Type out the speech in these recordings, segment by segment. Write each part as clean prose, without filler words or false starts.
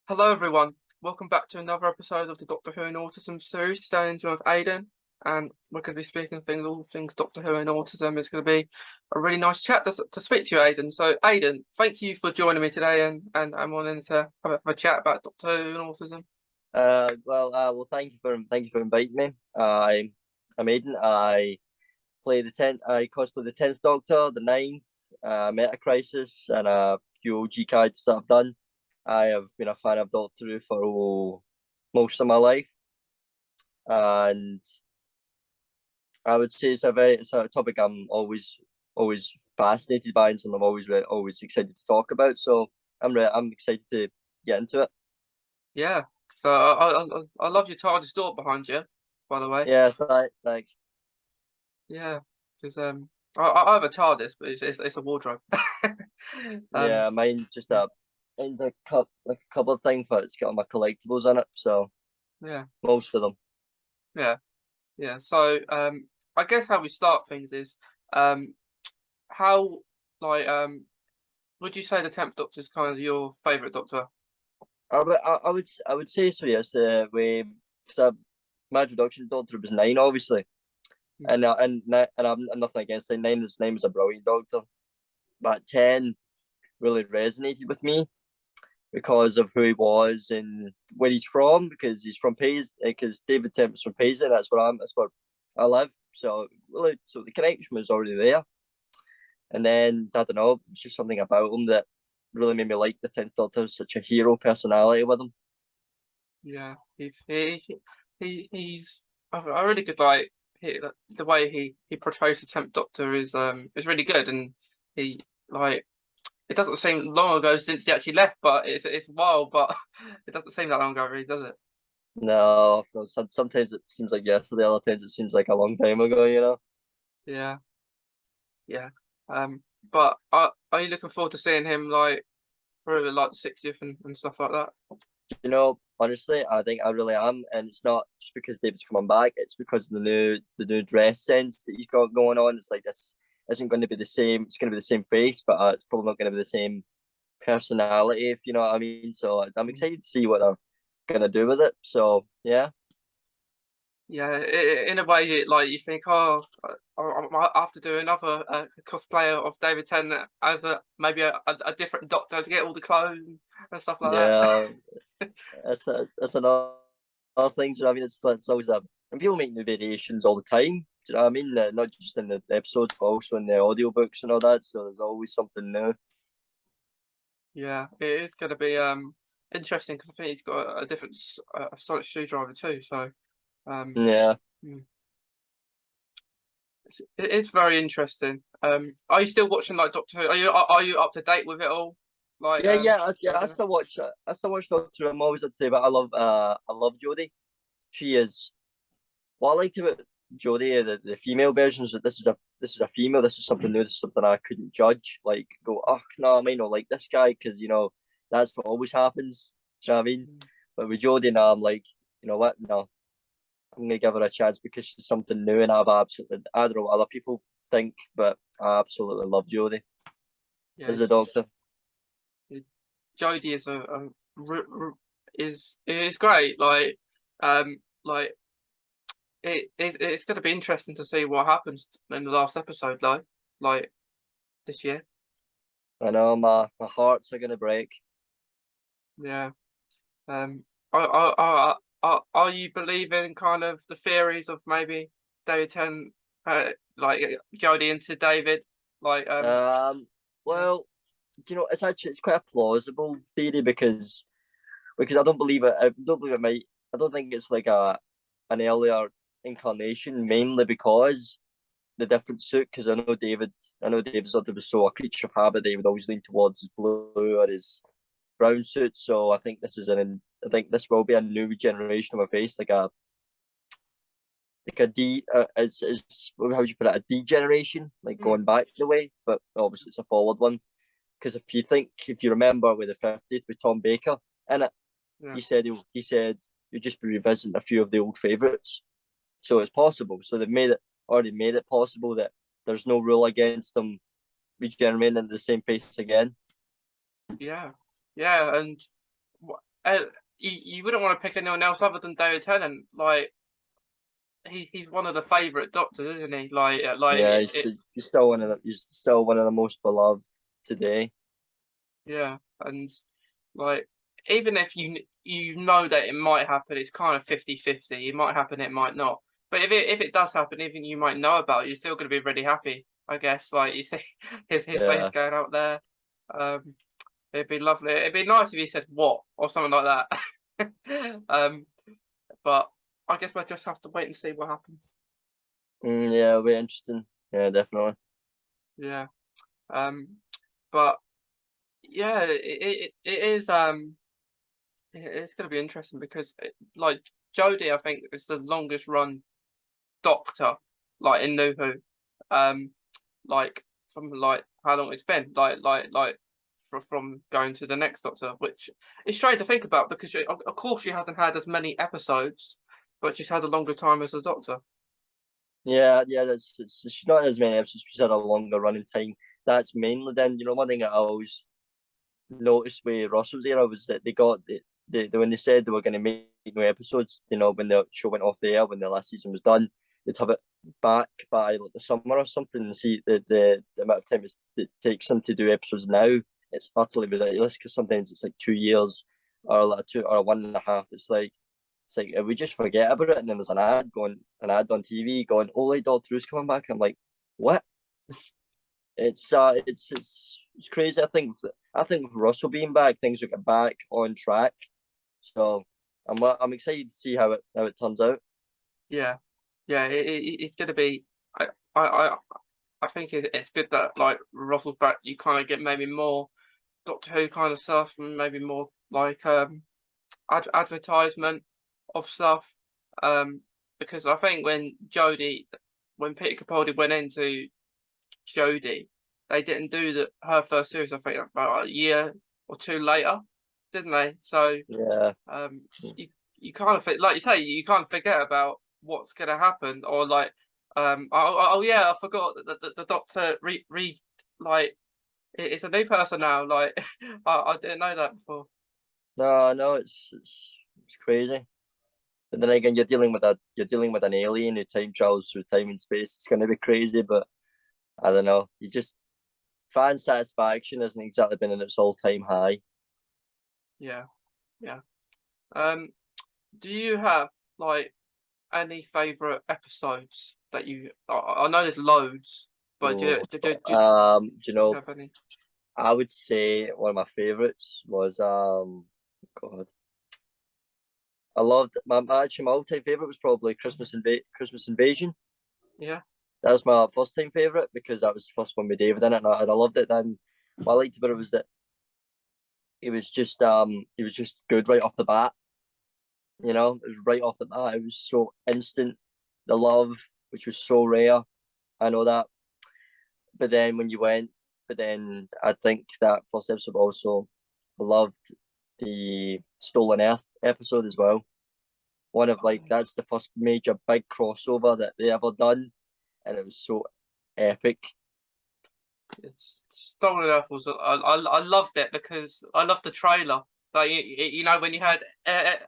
Hello, everyone. Welcome back to another episode of the Doctor Who and Autism series. Today, I'm joined with Aiden, and we're going to be speaking all things Doctor Who and autism. It's going to be a really nice chat to speak to you, Aiden. So, Aiden, thank you for joining me today, and I'm wanting to have a chat about Doctor Who and autism. Well, thank you for inviting me. I'm Aiden. I play the tenth. I cosplay the 10th Doctor, the ninth, Meta Crisis, and a few OG cards that I've done. I have been a fan of Doctor Who for most of my life, and I would say it's a topic I'm always fascinated by and something I'm always excited to talk about. So I'm excited to get into it. Yeah. So, I love your TARDIS door behind you, by the way. Yeah, thanks. Yeah, because I have a TARDIS, but it's a wardrobe. Um, Yeah, mine's like a couple of things, but it's got all my collectibles on it, so yeah, most of them. yeah. Yeah, so I guess how we start things is um, how like would you say the 10th Doctor is kind of your favourite Doctor? I would say so. Yes, because my introduction to Doctor was nine, obviously, Mm. and I'm nothing against it. Nine was a brilliant Doctor, but 10 really resonated with me because of who he was and where he's from. Because he's from Paisley, because David Tennant is from Paisley. That's where I live. So really, so the connection was already there. And then I don't know, it was just something about him that really made me like the 10th Doctor. Such a hero personality with him. Yeah, he's a really good the way he portrays the 10th Doctor is really good, and he like it doesn't seem long ago since he actually left, but it's a while, but it doesn't seem that long ago, really, does it? No, no, sometimes it seems like yesterday, other times it seems like a long time ago, you know? Yeah, yeah. But are you looking forward to seeing him through like the 60th and stuff like that? You know, honestly, I think I really am, and it's not just because David's coming back, it's because of the new dress sense that he's got going on. It's like this isn't going to be the same, it's going to be the same face, but it's probably not going to be the same personality, if you know what I mean. So I'm Mm. excited to see what they're going to do with it. So, yeah. Yeah, in a way, like you think, oh, I might have to do another cosplayer of David Tennant as a different Doctor to get all the clothes and stuff like that. Yeah, that's another thing. Do you know what I mean? It's always and people make new variations all the time. Do you know what I mean? Not just in the episodes, but also in the audiobooks and all that. So there's always something new. Yeah, it is going to be interesting because I think he's got a different Sonic screwdriver too. So um, Yeah, mm, it's very interesting. Are you still watching like Doctor Who? Are you up to date with it all? Like yeah. Jodie? I still watch Doctor Who. I'm always up to date, but I love Jodie. She is what I liked about Jodie, the female versions. That this is a female. This is something new. This is something I couldn't judge. Like go, oh no, I might not like this guy because you know that's what always happens. Do you know what I mean? Mm. But with Jodie now, I'm like, you know what? No, I'm gonna give her a chance because she's something new, and I don't know what other people think, but I absolutely love Jodie Yeah, as a Doctor. Jodie is is great. Um, like it's going to be interesting to see what happens in the last episode, like this year. I know my hearts are gonna break. Yeah. Um, are you believing kind of the theories of maybe David Tennant, like Jodie into David, like Um, yeah, well, you know, it's quite a plausible theory because I don't believe it. I don't believe it might. I don't think it's like a an earlier incarnation, mainly because the different suit. Because I know David sort of was so a creature of habit that he would always lean towards his blue or his brown suit. So I think this will be a new generation of a face, like a D, is how would you put it, a D generation, like mm, going back the way, but obviously it's a forward one. Because if you remember with the 50th with Tom Baker in it, yeah, he said you'd just be revisiting a few of the old favourites. So it's possible. So they've already made it possible that there's no rule against them regenerating into the same pace again. yeah, yeah, and you wouldn't want to pick anyone else other than David Tennant. Like he's one of the favourite doctors, isn't he? Yeah, he's still one of the most beloved today. Yeah, and like even if you know that it might happen, it's kind of 50-50. It might happen, it might not. But if it does happen, even you might know about it, you're still going to be really happy, I guess. Like you see his face Yeah, going out there. Um, it'd be lovely. It'd be nice if he said what or something like that. But I guess we'll just have to wait and see what happens. yeah, it'll be interesting. Yeah, definitely. Yeah. Um, but yeah, it is it's going to be interesting because like Jodie, I think is the longest run Doctor, like in New Who, um, like from like how long it's been, like from going to the next Doctor, which is strange to think about because of course she hasn't had as many episodes, but she's had a longer time as the Doctor. Yeah, yeah, she's not as many episodes. She's had a longer running time. That's mainly then. One thing I always noticed with Russell's era was that they got when they said they were going to make new episodes. When the show went off the air, when the last season was done, they'd have it back by like the summer or something, and see the amount of time it takes them to do episodes now. It's utterly ridiculous because sometimes it's like 2 years or like 1.5. It's like if we just forget about it, and then there's an ad on TV going, "Oh, like Doctor Who's coming back." I'm like, what? It's crazy. I think with Russell being back, things will get back on track. So I'm excited to see how it turns out. Yeah, yeah, it's going to be. I I I I think it's good that like Russell's back. You kind of get maybe more Doctor Who kind of stuff, and maybe more like advertisement of stuff. Um, because I think when Peter Capaldi went into Jodie, they didn't do her first series. I think about a year or two later, didn't they? So Yeah, you kind of like you say you can't forget about what's going to happen or like oh yeah, I forgot that the Doctor like it's a new person now. Like I didn't know that before. no, it's crazy. But then again, you're dealing with an alien who time travels through time and space. It's gonna be crazy, but I don't know. You just fan satisfaction hasn't exactly been in its all-time high. Yeah, yeah. Um, do you have like any favorite episodes that I know there's loads, but Oh, do you have any? I would say one of my favorites was God. I loved my all-time favorite was probably Christmas Invasion. Yeah, That was my first time favorite because that was the first one with David in it, and I loved it. Then what I liked about it was that he was just good right off the bat. It was right off the bat. It was so instant. The love, which was so rare. I know that. But then when you went, but then I think that first episode also, I loved the Stolen Earth episode as well. One of like oh, that's the first major big crossover that they ever done, and it was so epic. it's Stolen Earth was I loved it because I loved the trailer. Like you know when you had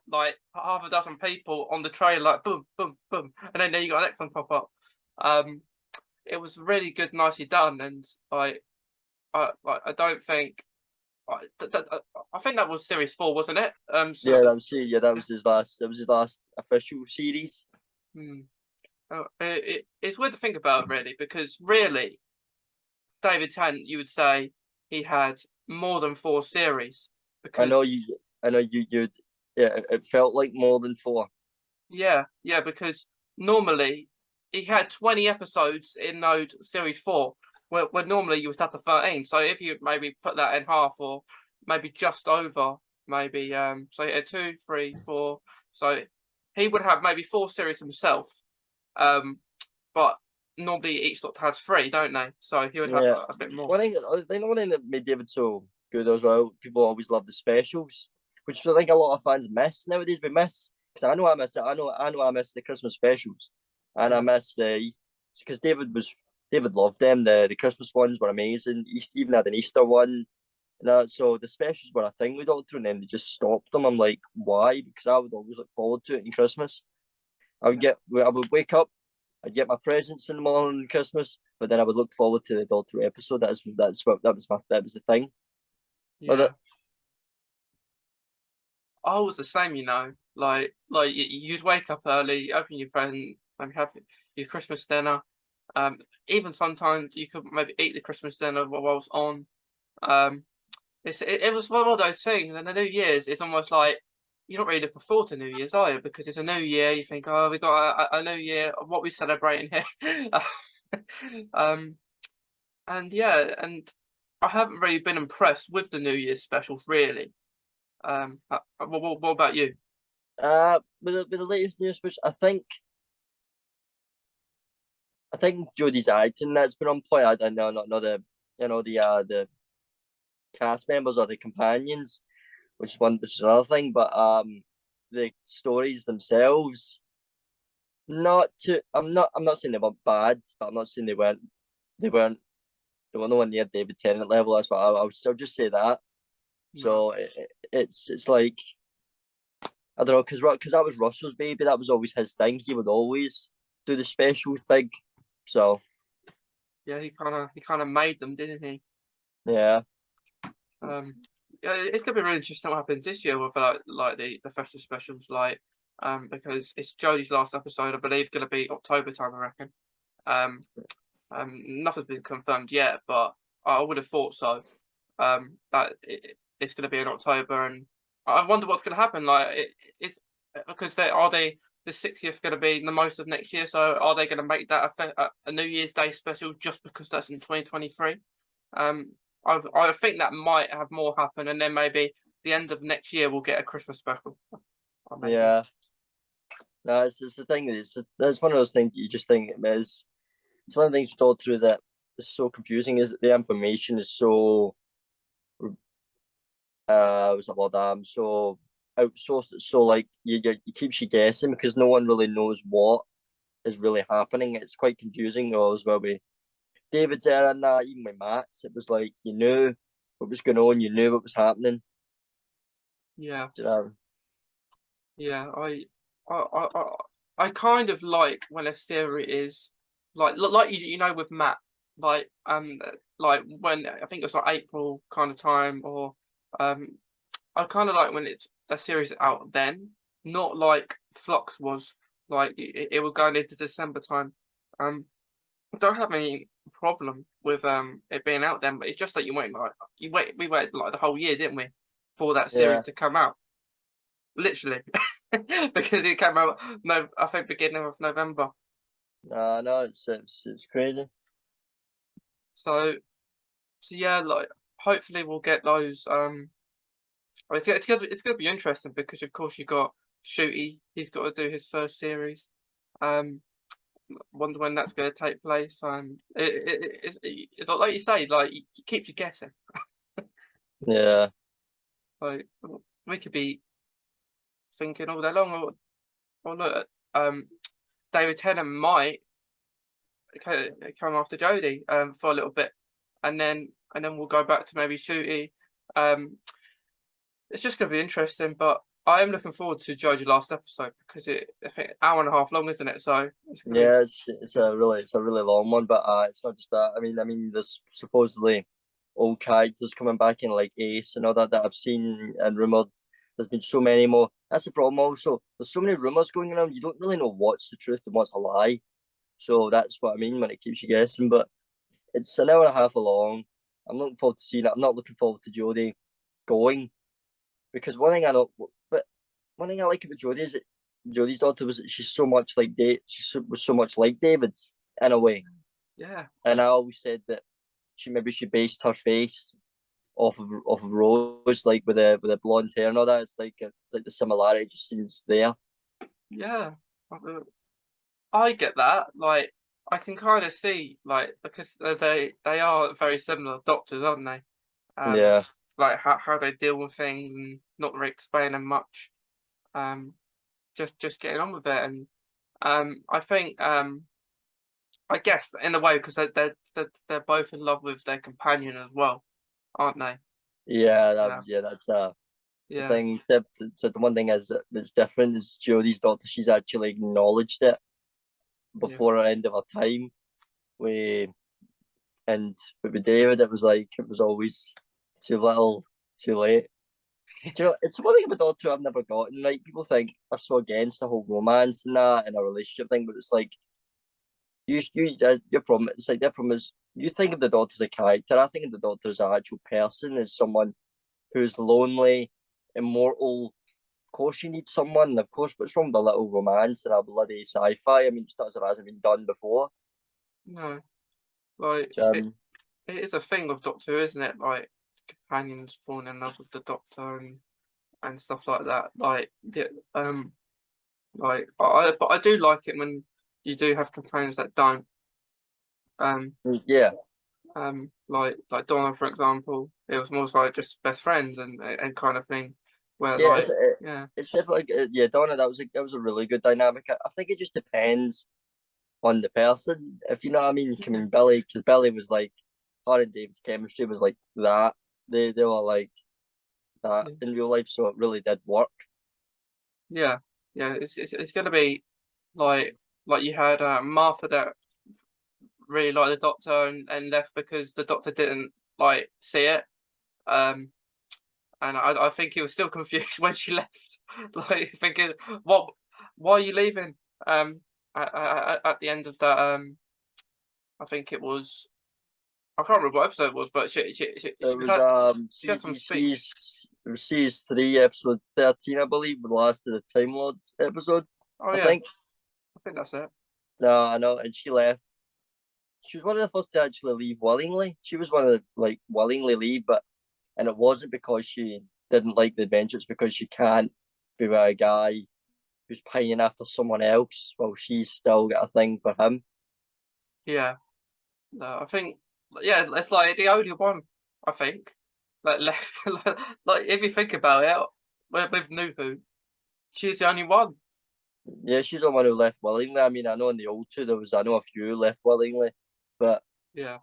like half a dozen people on the trailer, like boom, boom, boom, and then you got the next one pop up. Um, it was really good, nicely done, and I don't think I think that was series 4, wasn't it? Yeah, So that was his last. That was his last official series. hmm, it's weird to think about really because really David Tennant, you would say he had more than 4 series I know because you. I know you. You. Yeah, it felt like more than four. yeah, because normally he had 20 episodes in those series 4, where normally you would have the 13. So if you maybe put that in half or maybe just over, maybe so he had 2, 3, 4. So he would have maybe 4 series himself. But normally each Doctor has 3, don't they? So he would have Yeah. a bit more. One thing that made David so good as well. People always love the specials, which I think a lot of fans miss nowadays. We miss because I know I miss it. I know I miss the Christmas specials, and I Yeah. miss because David loved them. The Christmas ones were amazing. East even had an Easter one. So the specials were a thing with Doctor, and then they just stopped them. I'm like, why? Because I would always look forward to it in Christmas. I would wake up, I'd get my presents in the morning on Christmas, but then I would look forward to the Doctor episode. That was the thing. But Yeah. I was the same, you know. You'd wake up early, open your present, maybe have your Christmas dinner. Even sometimes you could maybe eat the Christmas dinner while it's on. Um, it was one of those things. And the New Year's, it's almost like you're not really looking forward to New Year's, are you? Because it's a new year. You think, oh, we got a new year. What we celebrating here? um, and yeah, and I haven't really been impressed with the New Year's specials, really. What about you? with the latest news, which I think Jodie's acting that's been on point. I don't know, not the the cast members or the companions, which is another thing. But the stories themselves, not to I'm not saying they were bad, but I'm not saying they weren't they were nowhere near David Tennant level. That's what I'll just say that. No. So it's like I don't know because that was Russell's baby. That was always his thing. He would always do the specials big. So Yeah, he kind of made them, didn't he? yeah, Um, yeah, it's gonna be really interesting what happens this year with like the festive specials, because it's Jodie's last episode, I believe, gonna be October time, I reckon. Um, Nothing's been confirmed yet, but I would have thought so. It's gonna be in October, and I wonder what's gonna happen. It's because they the 60th going to be the most of next year. So are they going to make that a New Year's Day special just because that's in 2023? Um, I think that might have more happen, and then maybe the end of next year we'll get a Christmas special. Or maybe. yeah. No, it's the thing. It's one of those things you just think it's one of the things we thought through that is so confusing is that the information is so what's that word? So outsourced. It's so like you keeps you guessing because no one really knows what is really happening. It's quite confusing though as well with David's era and that, even with Matt's, it was like you knew what was going on, you knew what was happening. Yeah, You know? yeah. I, I, I, I kind of like when a series is like you know with Matt, like um like when I think it was like April kind of time, or um I kind of like when it's the series out then, not like Flux was like it was going into December time. Um, I don't have any problem with it being out then, but it's just that we waited like the whole year, didn't we, for that series Yeah. to come out, literally, because it came out no, I think beginning of November. No, it's crazy. So yeah, like hopefully we'll get those. It's gonna be interesting because of course you got Shooty, he's got to do his first series. Um, wonder when that's going to take place. Like you say, like you keep you guessing. Yeah. Like we could be thinking all day long, or look, David Tennant might come after Jodie for a little bit, and then we'll go back to maybe Shooty. Um, it's just going to be interesting, but I am looking forward to Jodie's last episode because I think hour and a half long, isn't it? So it's going to be Yeah, it's a really long one, but it's not just that. I mean, there's supposedly old characters coming back in like Ace and all that I've seen and rumored. There's been so many more. That's the problem. Also, there's so many rumors going around. You don't really know what's the truth and what's a lie. So that's what I mean when it keeps you guessing. But it's an hour and a half long. I'm looking forward to seeing it. I'm not looking forward to Jodie going because but one thing I like about Jodie is that Jodie's daughter was that she's so much like was so much like David's in a way. yeah, And I always said that she based her face off of Rose, like with the blonde hair and all that. It's like the similarity just seems there. yeah. I get that. Like, I can kind of see, like, because they are very similar doctors, aren't they? Um, Yeah, like how they deal with things and not really explaining much. Um, just getting on with it, and I think I guess in a way because they're both in love with their companion as well, aren't they? Yeah, Yeah, that's the yeah, thing. So the one thing is that's different is Jodie's doctor. She's actually acknowledged it yeah, before the end of her time. We and with David, it was always too little, too late. Do you know, it's one thing about Doctor I've never gotten. Like people think are so against the whole romance and that and a relationship thing, but it's like your problem. It's like their problem is you think of the Doctor as a character. I think of the Doctor as an actual person, as someone who's lonely, immortal. Of course, you need someone. And of course, what's wrong with a little romance and a bloody sci-fi? I mean, it's not as if it hasn't been done before. no, like Um, it is a thing with Doctor Who, isn't it? Like companions falling in love with the Doctor and stuff like that. But I do like it when you do have companions that don't. Um, yeah, like Donna, for example, it was more like just best friends and kind of thing, where yeah. yeah, It's definitely yeah, Donna. That was a really good dynamic. I think it just depends on the person, if you know what I mean. I yeah, mean, Billy, because Billy was like her and David's chemistry was like that. They were like that yeah, in real life, so it really did work. yeah, yeah. It's gonna be like you had Martha that really liked the Doctor and left because the Doctor didn't like see it. Um, and I think he was still confused when she left, like thinking, "What? Why are you leaving?" At the end of that, I think it was I can't remember what episode it was, but It was she had some speech. it was series 3, episode 13, I believe, the last of the Time Lords episode. Oh I yeah, think. I think that's it. No, I know, and she left. She was one of the first to actually leave willingly. She was one of the like willingly leave, but and it wasn't because she didn't like the adventure. It's because she can't be with a guy who's pining after someone else while she's still got a thing for him. Yeah, no, I think yeah, it's like the only one. I think like left, like if you think about it, with New Who, she's the only one. Yeah, she's the one who left willingly. I mean, I know in the old two I know a few who left willingly, but Yeah,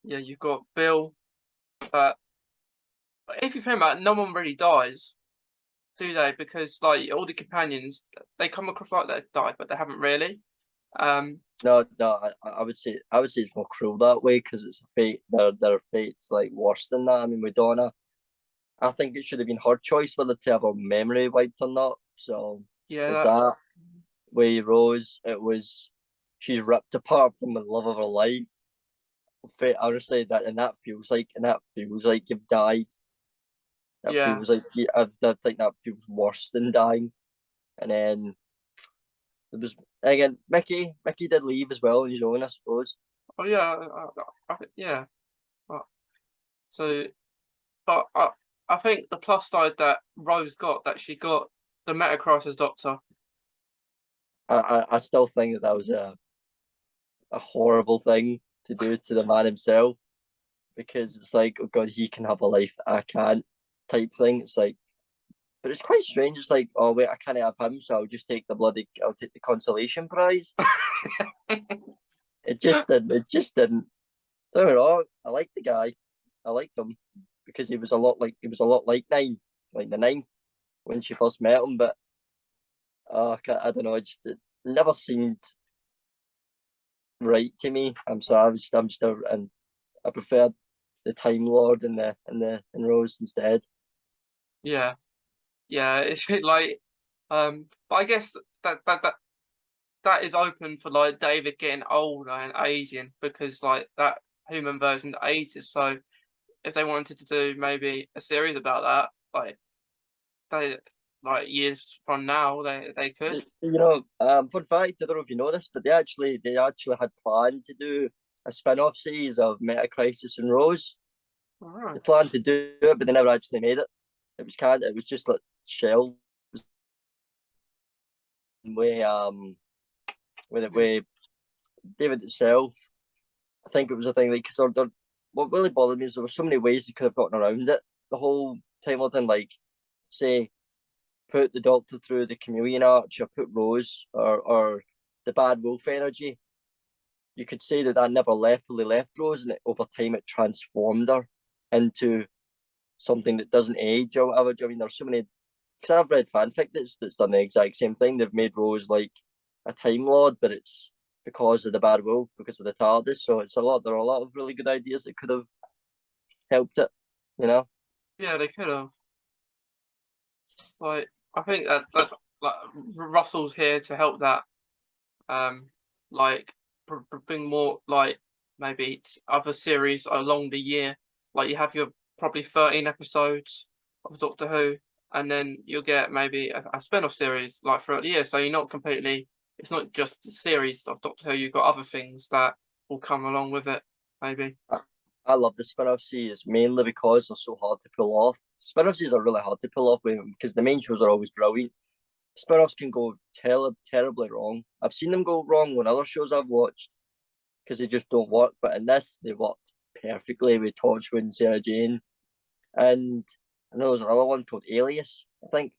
yeah, you've got Bill. But if you think about it, no one really dies, do they? Because like all the companions, they come across like they died, but they haven't really. Um, no, I would say it's more cruel that way because it's a fate. Their fate's like worse than that. I mean, with Donna, I think it should have been her choice whether to have her memory wiped or not. So yeah, there's that, that. Way Rose, it was she's ripped apart from the love of her life. Honestly, that feels like you've died. That yeah. feels like I think that feels worse than dying. And then there was again Mickey. Mickey did leave as well on his own, I suppose. Oh yeah, yeah. Uh, So, but I think the plus side that Rose got that she got the Metacrisis Doctor. I still think that was a horrible thing to do to the man himself because it's like, oh god, he can have a life that I can't type thing. It's like, but it's quite strange. It's like, oh wait, I can't have him, so I'll take the consolation prize. It just didn't. Don't get me wrong, I like the guy. I liked him because he was a lot like Nine, like the Ninth when she first met him. But I don't know, it never seemed right to me. I'm just and I preferred the Time Lord and Rose instead. Yeah, yeah. It's like, but I guess that is open for like David getting older and aging because like that human version ages. So if they wanted to do maybe a series about that, like they like years from now, they could. You know, fun fact, I don't know if you know this, but they actually had planned to do a spin-off series of Meta Crisis and Rose. All They right. planned to do it, but they never actually made it. It was just like shelved way with it Yeah. way David itself. I think it was a thing like because what really bothered me is there were so many ways they could have gotten around it. The whole time thing, like say put the Doctor through the chameleon arch or put Rose or the bad wolf energy. You could say that never fully left Rose, and over time it transformed her. into something that doesn't age or whatever. Do you know what I mean? There's so many, because I've read fanfic that's done the exact same thing. They've made Rose like a Time Lord, but it's because of the Bad Wolf, because of the TARDIS. So it's a lot. There are a lot of really good ideas that could have helped it. You know? Yeah, they could have. Like, I think that's like Russell's here to help that. Like bring more like maybe other series along the year. Like you have your probably 13 episodes of Doctor Who, and then you'll get maybe a spin-off series like throughout the year. So you're not completely. It's not just the series of Doctor Who. You've got other things that will come along with it. Maybe. I love the spin-off series mainly because they're so hard to pull off. Spin-off series are really hard to pull off because the main shows are always brilliant. Spin-offs can go terribly wrong. I've seen them go wrong on other shows I've watched because they just don't work. But in this, they worked perfectly with Torchwood and Sarah Jane. And I know there's another one called Alias, I think.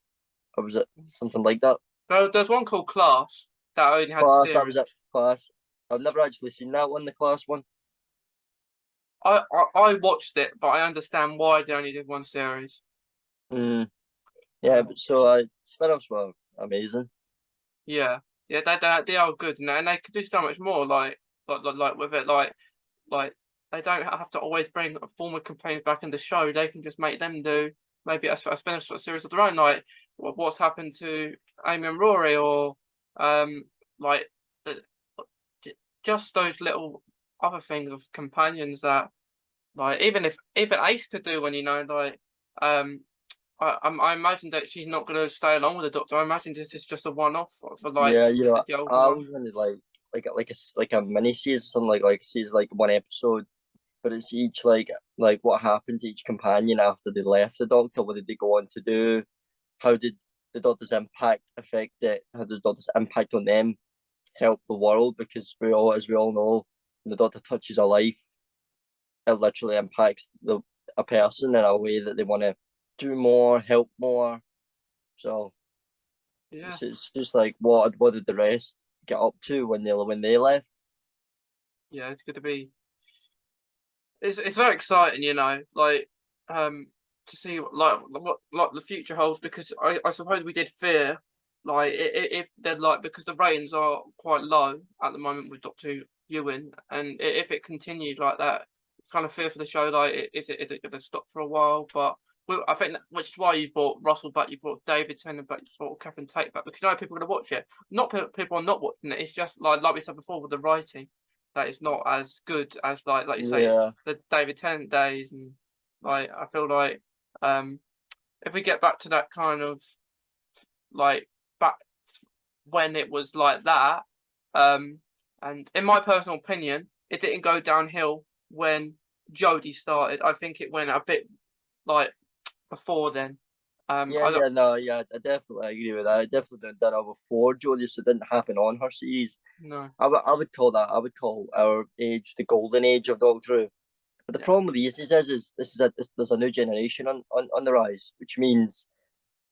Or was it something like that? No, there's one called Class that only had Class, that was series. it. Class. I've never actually seen that one, the Class one. I watched it, but I understand why they only did one series. Mm, yeah, but so spin-offs were amazing. Yeah, yeah, they are good, and they could do so much more. Like with it, like they don't have to always bring former companions back in the show. They can just make them do maybe a spin-off series of their own. Like what's happened to Amy and Rory, or like the, just those little other things of companions that like even Ace could do when like um I imagine that she's not going to stay along with the Doctor. I imagine this is just a one-off for like Yeah, you know, the older I one. was really like a mini series, something like series like one episode, but it's each like what happened to each companion after they left the Doctor. What did they go on to do? How did the Doctor's impact affect it? How does the Doctor's impact on them help the world? Because as we all know, when the Doctor touches a life, it literally impacts a person in a way that they want to do more, help more. So Yeah, it's just like what did the rest get up to when they left? yeah, it's going to be. It's very exciting, like to see what like the future holds because I suppose we did fear like if they're like because the ratings are quite low at the moment with Doctor Who viewing and if it continued like that, kind of fear for the show like is it going to stop for a while? But I think which is why you brought Russell back, you brought David Tennant back, you brought Catherine Tate back because people are going to watch it. Not people are not watching it. It's just like we said before with the writing that it's not as good as like you say Yeah, the David Tennant days and like I feel like um if we get back to that kind of like back when it was like that um and in my personal opinion it didn't go downhill when Jodie started. I think it went a bit like before then. I don't, no, yeah, I definitely agree with that. I definitely done it before Jodie, so it didn't happen on her series. no. I would call our age the golden age of Doctor Who. But the Yeah, problem with these is there's a new generation on the rise, which means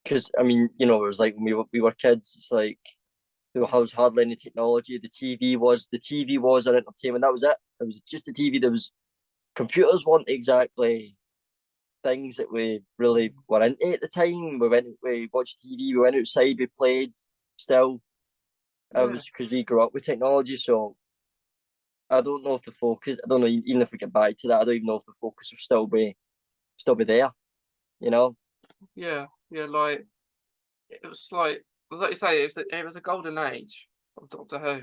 because I mean it was like when we were kids, it's like there was hardly any technology. The TV was our entertainment. That was it. It was just the TV. There was computers weren't exactly things that we really were into at the time. We watched TV, we went outside, we played. Still, it yeah, was because we grew up with technology. So I don't know if the focus. I don't know even if we get back to that. I don't even know if the focus will still be there. You know? yeah, like it was like you say it was a golden age of Doctor Who.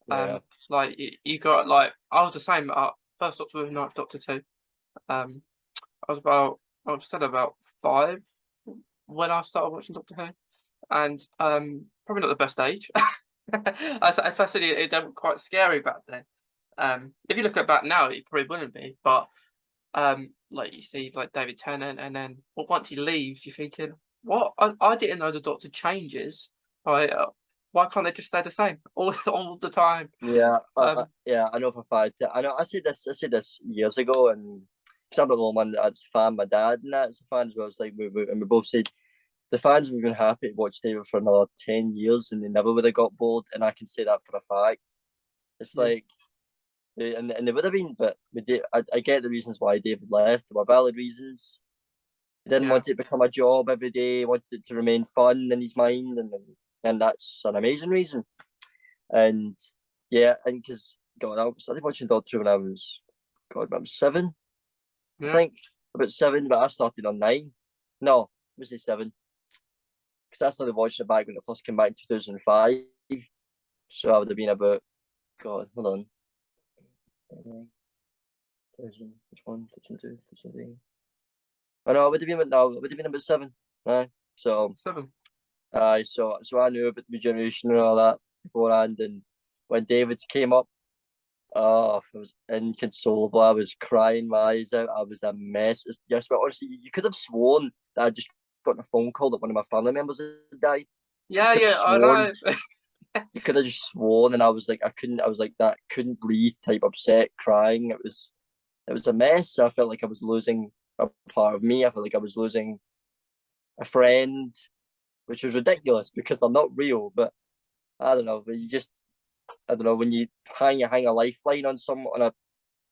Yeah. Like you got like I was the same first Doctor Who, Ninth Doctor Two. Um, I was still about 5 when I started watching Doctor Who, and probably not the best age. Especially they were quite scary back then. If you look at back now, it probably wouldn't be, but like you see like David Tennant, and then once he leaves, you're thinking, what? I didn't know the Doctor changes. Like, why can't they just stay the same all the time? Yeah, I know for a fact. I know. I said this years ago, and because I'm not the only one that's a fan. My dad and that's a fan as well. It's like and we both said the fans would have been happy to watch David for another 10 years, and they never would have got bored. And I can say that for a fact. It's Yeah, like and they would have been, but I get the reasons why David left. They were valid reasons. He didn't Yeah. want it to become a job every day. He wanted it to remain fun in his mind, and that's an amazing reason. And yeah, and because God, I started watching Doctor Who when I was 7, I Yeah. think about 7, but I started on 9. No, I was say 7 because I started watching it back when it first came back in 2005. So I would have been about God, hold on. 2001, 2002, 2003. I know, it would have been about 7. Right. So 7. so I knew about the regeneration and all that beforehand, and when David's came up, oh, it was inconsolable. I was crying my eyes out. I was a mess. Yes, but honestly, you could have sworn that I just got a phone call that one of my family members had died. Yeah, You could have yeah, I sworn. know. You could have just sworn, and I was like, I was like that, couldn't breathe, type upset, crying. It was a mess. I felt like I was losing a part of me. I felt like I was losing a friend, which was ridiculous because they're not real. But I don't know. But I don't know, when you hang a lifeline on a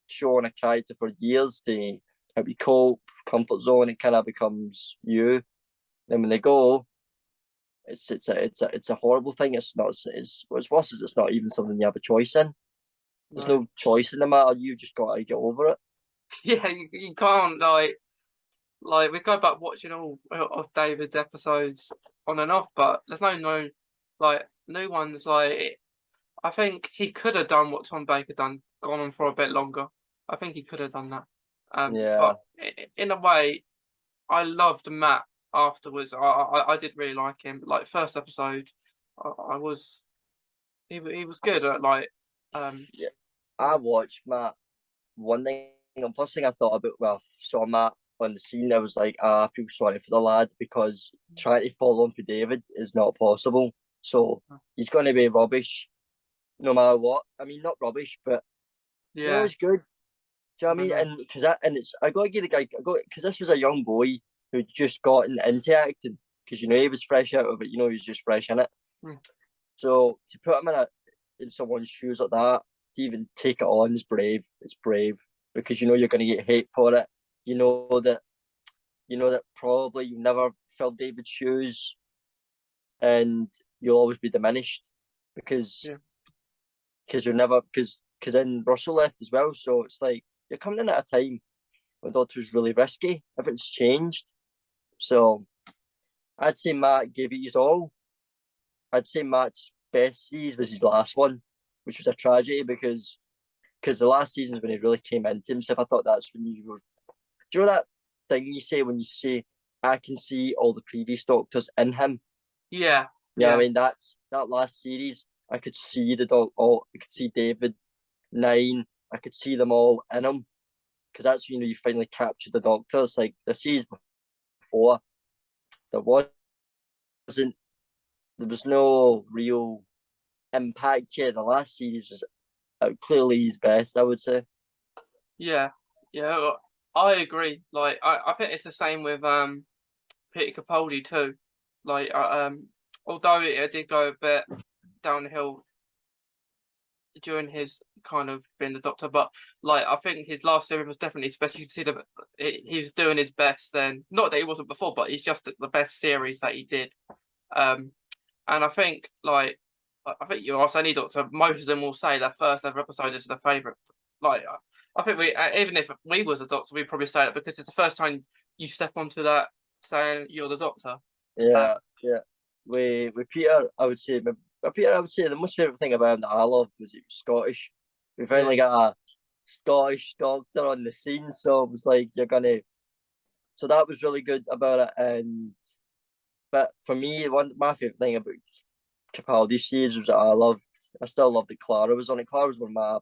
show on a character for years to help you cope, comfort zone, it kind of becomes you. Then when they go, it's a horrible thing. It's not. It's what's worse is it's not even something you have a choice in. There's No. no choice in the matter. You just got to get over it. Yeah, you can't like we go back watching all of David's episodes on and off, but there's no like new ones. Like I think he could have done what Tom Baker done, gone on for a bit longer. I think he could have done that. Yeah, But in a way, I loved Matt afterwards. I did really like him. Like first episode, I was he was good at like yeah. I yeah. watched Matt. One thing, the first thing I thought about when I saw Matt on the scene, I was like, I feel sorry for the lad because trying to follow on for David is not possible. So he's going to be rubbish no matter what. I mean, not rubbish, but Yeah, it's good. Do you know what I I mean? know. And I got to give the guy, because this was a young boy who just got into acting because he was fresh out of it. He was just fresh in it. Hmm. So to put him in someone's shoes like that, to even take it on is brave. It's brave because you're going to get hate for it. You know that probably you never filled David's shoes, and you'll always be diminished because Yeah, you're never because then Russell left as well. So it's like you're coming in at a time when Doctor's really risky. Everything's changed. So I'd say Matt gave it his all. I'd say Matt's best series was his last one, which was a tragedy because the last season is when he really came into himself. I thought that's when you were. Do you know that thing you say when you say, "I can see all the previous Doctors in him"? yeah, Yeah, I yeah, mean that's that last series. I could see the dog. All I could see David, 9. I could see them all in him because that's when you finally captured the Doctors. Like the series before, there wasn't. There was no real impact yet. The last series was clearly his best, I would say. yeah, yeah. Well, I agree. Like I think it's the same with Peter Capaldi too. Like although it did go a bit downhill during his kind of being the Doctor, but like I think his last series was definitely special. You can see that he's doing his best. Then not that he wasn't before, but he's just the best series that he did. Um, and I think like I think you ask any Doctor, most of them will say their first ever episode is their favorite. Like I think we even if we was a Doctor, we'd probably say it because it's the first time you step onto that saying you're the Doctor. Uh, Yeah, yeah. With Peter, I would say, Peter, I would say the most favorite thing about him that I loved was he was Scottish. We finally yeah, got a Scottish Doctor on the scene, so it was like you're gonna. So that was really good about it, and but for me, one my favorite thing about Capaldi's series was that I still loved that Clara was on it. Clara was one of my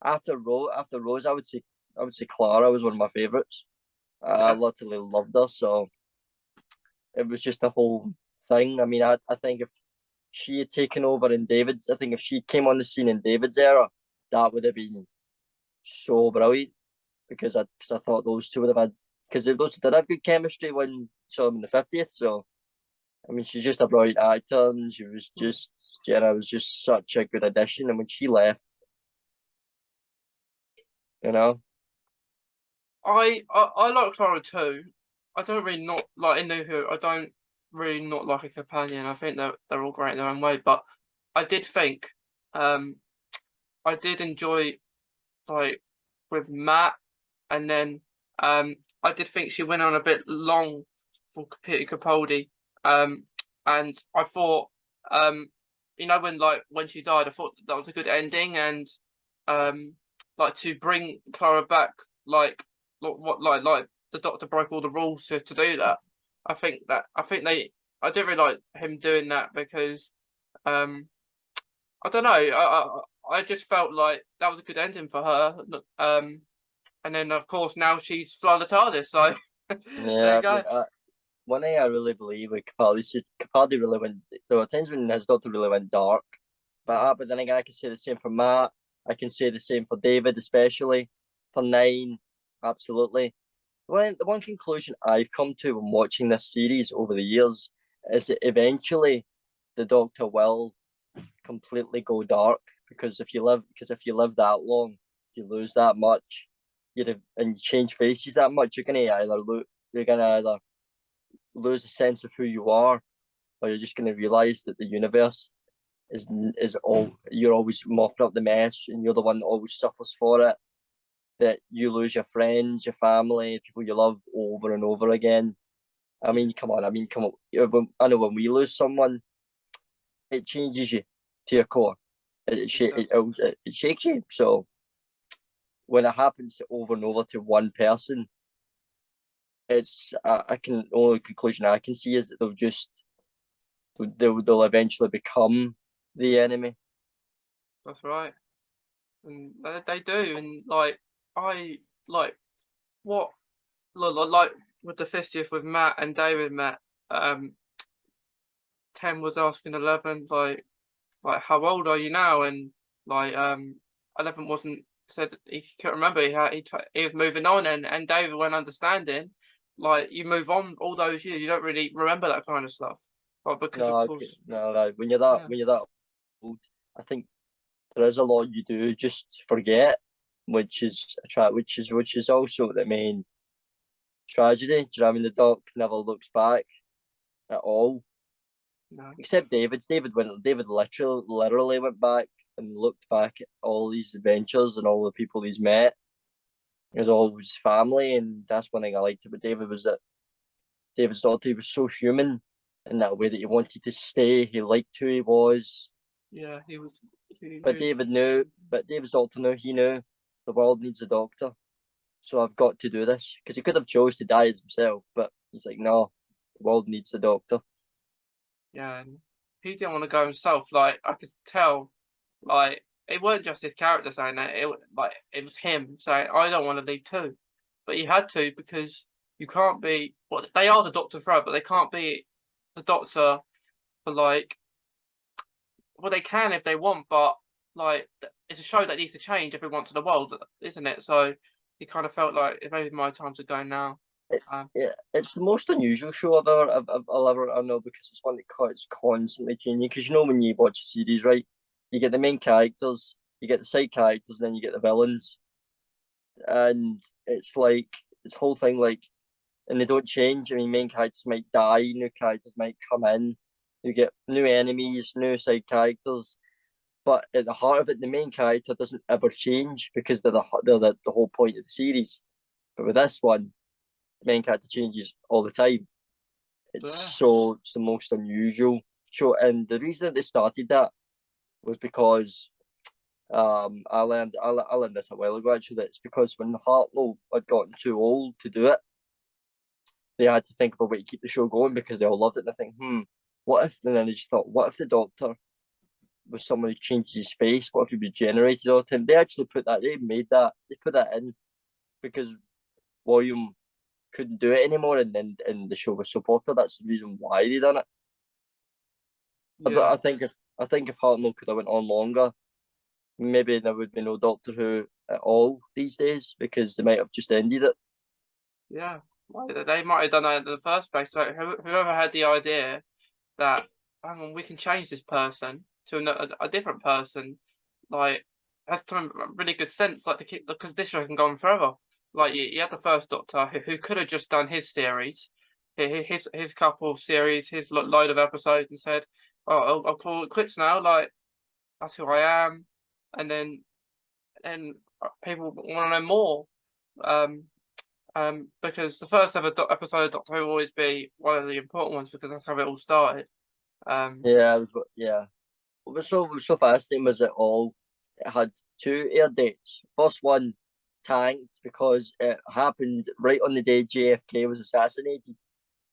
after Rose, I would say Clara was one of my favorites. I yeah, literally loved her, so it was just a whole thing. I mean, I think if she had taken over in David's, I think if she came on the scene in David's era, that would have been so brilliant because I thought those two would have had because those did have good chemistry when you saw them in the 50th. So I mean, she's just a brilliant actor, and she was mm, just Jenna was just such a good addition. And when she left, You know. I like Clara too. I don't really not like in New Who. I don't really not like a companion. I think they're all great in their own way. But I did think, I did enjoy like with Matt, and then I did think she went on a bit long for Peter Capaldi. And I thought, um, when she died, I thought that was a good ending, and um, like to bring Clara back, like the Doctor broke all the rules to do that. I think I didn't really like him doing that because um I don't know. I just felt like that was a good ending for her. And then of course now she's flying the TARDIS, so there you Yeah, I mean, go. one thing I really believe with Capaldi is Capaldi really went. There were times when his Doctor really went dark, but then again, I can say the same for Matt. I can say the same for David, especially for Nine. Absolutely. The one conclusion I've come to when watching this series over the years is that eventually the Doctor will completely go dark because if you live that long, you lose that much, and you change faces that much, you're gonna either lose a sense of who you are, or you're just gonna realize that the universe is all you're always mopping up the mess, and you're the one that always suffers for it. That you lose your friends, your family, people you love over and over again. I mean, come on. I mean, come on. I know when we lose someone, it changes you to your core. It does. It shakes you. So when it happens over and over to one person, it's I can only conclusion I can see is that they'll eventually become the enemy. That's right. And they do. And like I like what like with the 50th with Matt and David met. 10 was asking 11 like how old are you now? And like 11 wasn't said he couldn't remember. He was moving on, and David went understanding. Like you move on all those years, you don't really remember that kind of stuff. But because of No, okay, course, no, yeah, when you're that old, I think there is a lot you do just forget, which is also the main tragedy. Do you know what I mean? The Doc never looks back at all, no, except David literally went back and looked back at all these adventures and all the people he's met. It was always family, and that's one thing I liked about David was that David's Doctor he was so human in that way that he wanted to stay. He liked who he was, yeah, he was. He but was David's Doctor knew the world needs a doctor, so I've got to do this because he could have chose to die as himself, but he's like, no, the world needs a doctor. yeah, and he didn't want to go himself. Like I could tell, like it wasn't just his character saying that. Like it was him saying, "I don't want to leave too," but he had to because you can't be. Well, they are the Doctor forever, but they can't be the Doctor for like. Well, they can if they want, but like it's a show that needs to change every once in a while, isn't it? So he kind of felt like it maybe my time to go now. Um, It's the most unusual show I'll ever I know because it's one that it's constantly changing. Because you know when you watch a series, right, you get the main characters, you get the side characters, and then you get the villains, and it's like this whole thing like, and they don't change. I mean, main characters might die, new characters might come in, you get new enemies, new side characters, but at the heart of it, the main character doesn't ever change because they're the whole point of the series. But with this one, the main character changes all the time. yeah, It's the most unusual show, and the reason that they started that was because I learned this a while ago actually. That it's because when Hartnell had gotten too old to do it, they had to think of a way to keep the show going because they all loved it. And I think, what if? And then they just thought, what if the Doctor was someone who changed his face? What if he regenerated all the time? They actually they put that in because William couldn't do it anymore, and the show was so popular. That's the reason why they done it. yeah, I think if Hartnell could have went on longer, maybe there would be no Doctor Who at all these days because they might have just ended it. yeah. Well, they might have done that in the first place. So whoever had the idea that hang on, we can change this person to a different person, like. had some really good sense, like to keep because this show can go on forever. Like you had the first Doctor who could have just done his series, his couple of series, his load of episodes, and said, "Oh, I'll call it quits now. Like that's who I am," and then and people want to know more. Um, because the first ever episode of Doctor Who will always be one of the important ones because that's how it all started. Yeah, yeah. What was so fascinating was it had two air dates. First one tanked because it happened right on the day JFK was assassinated.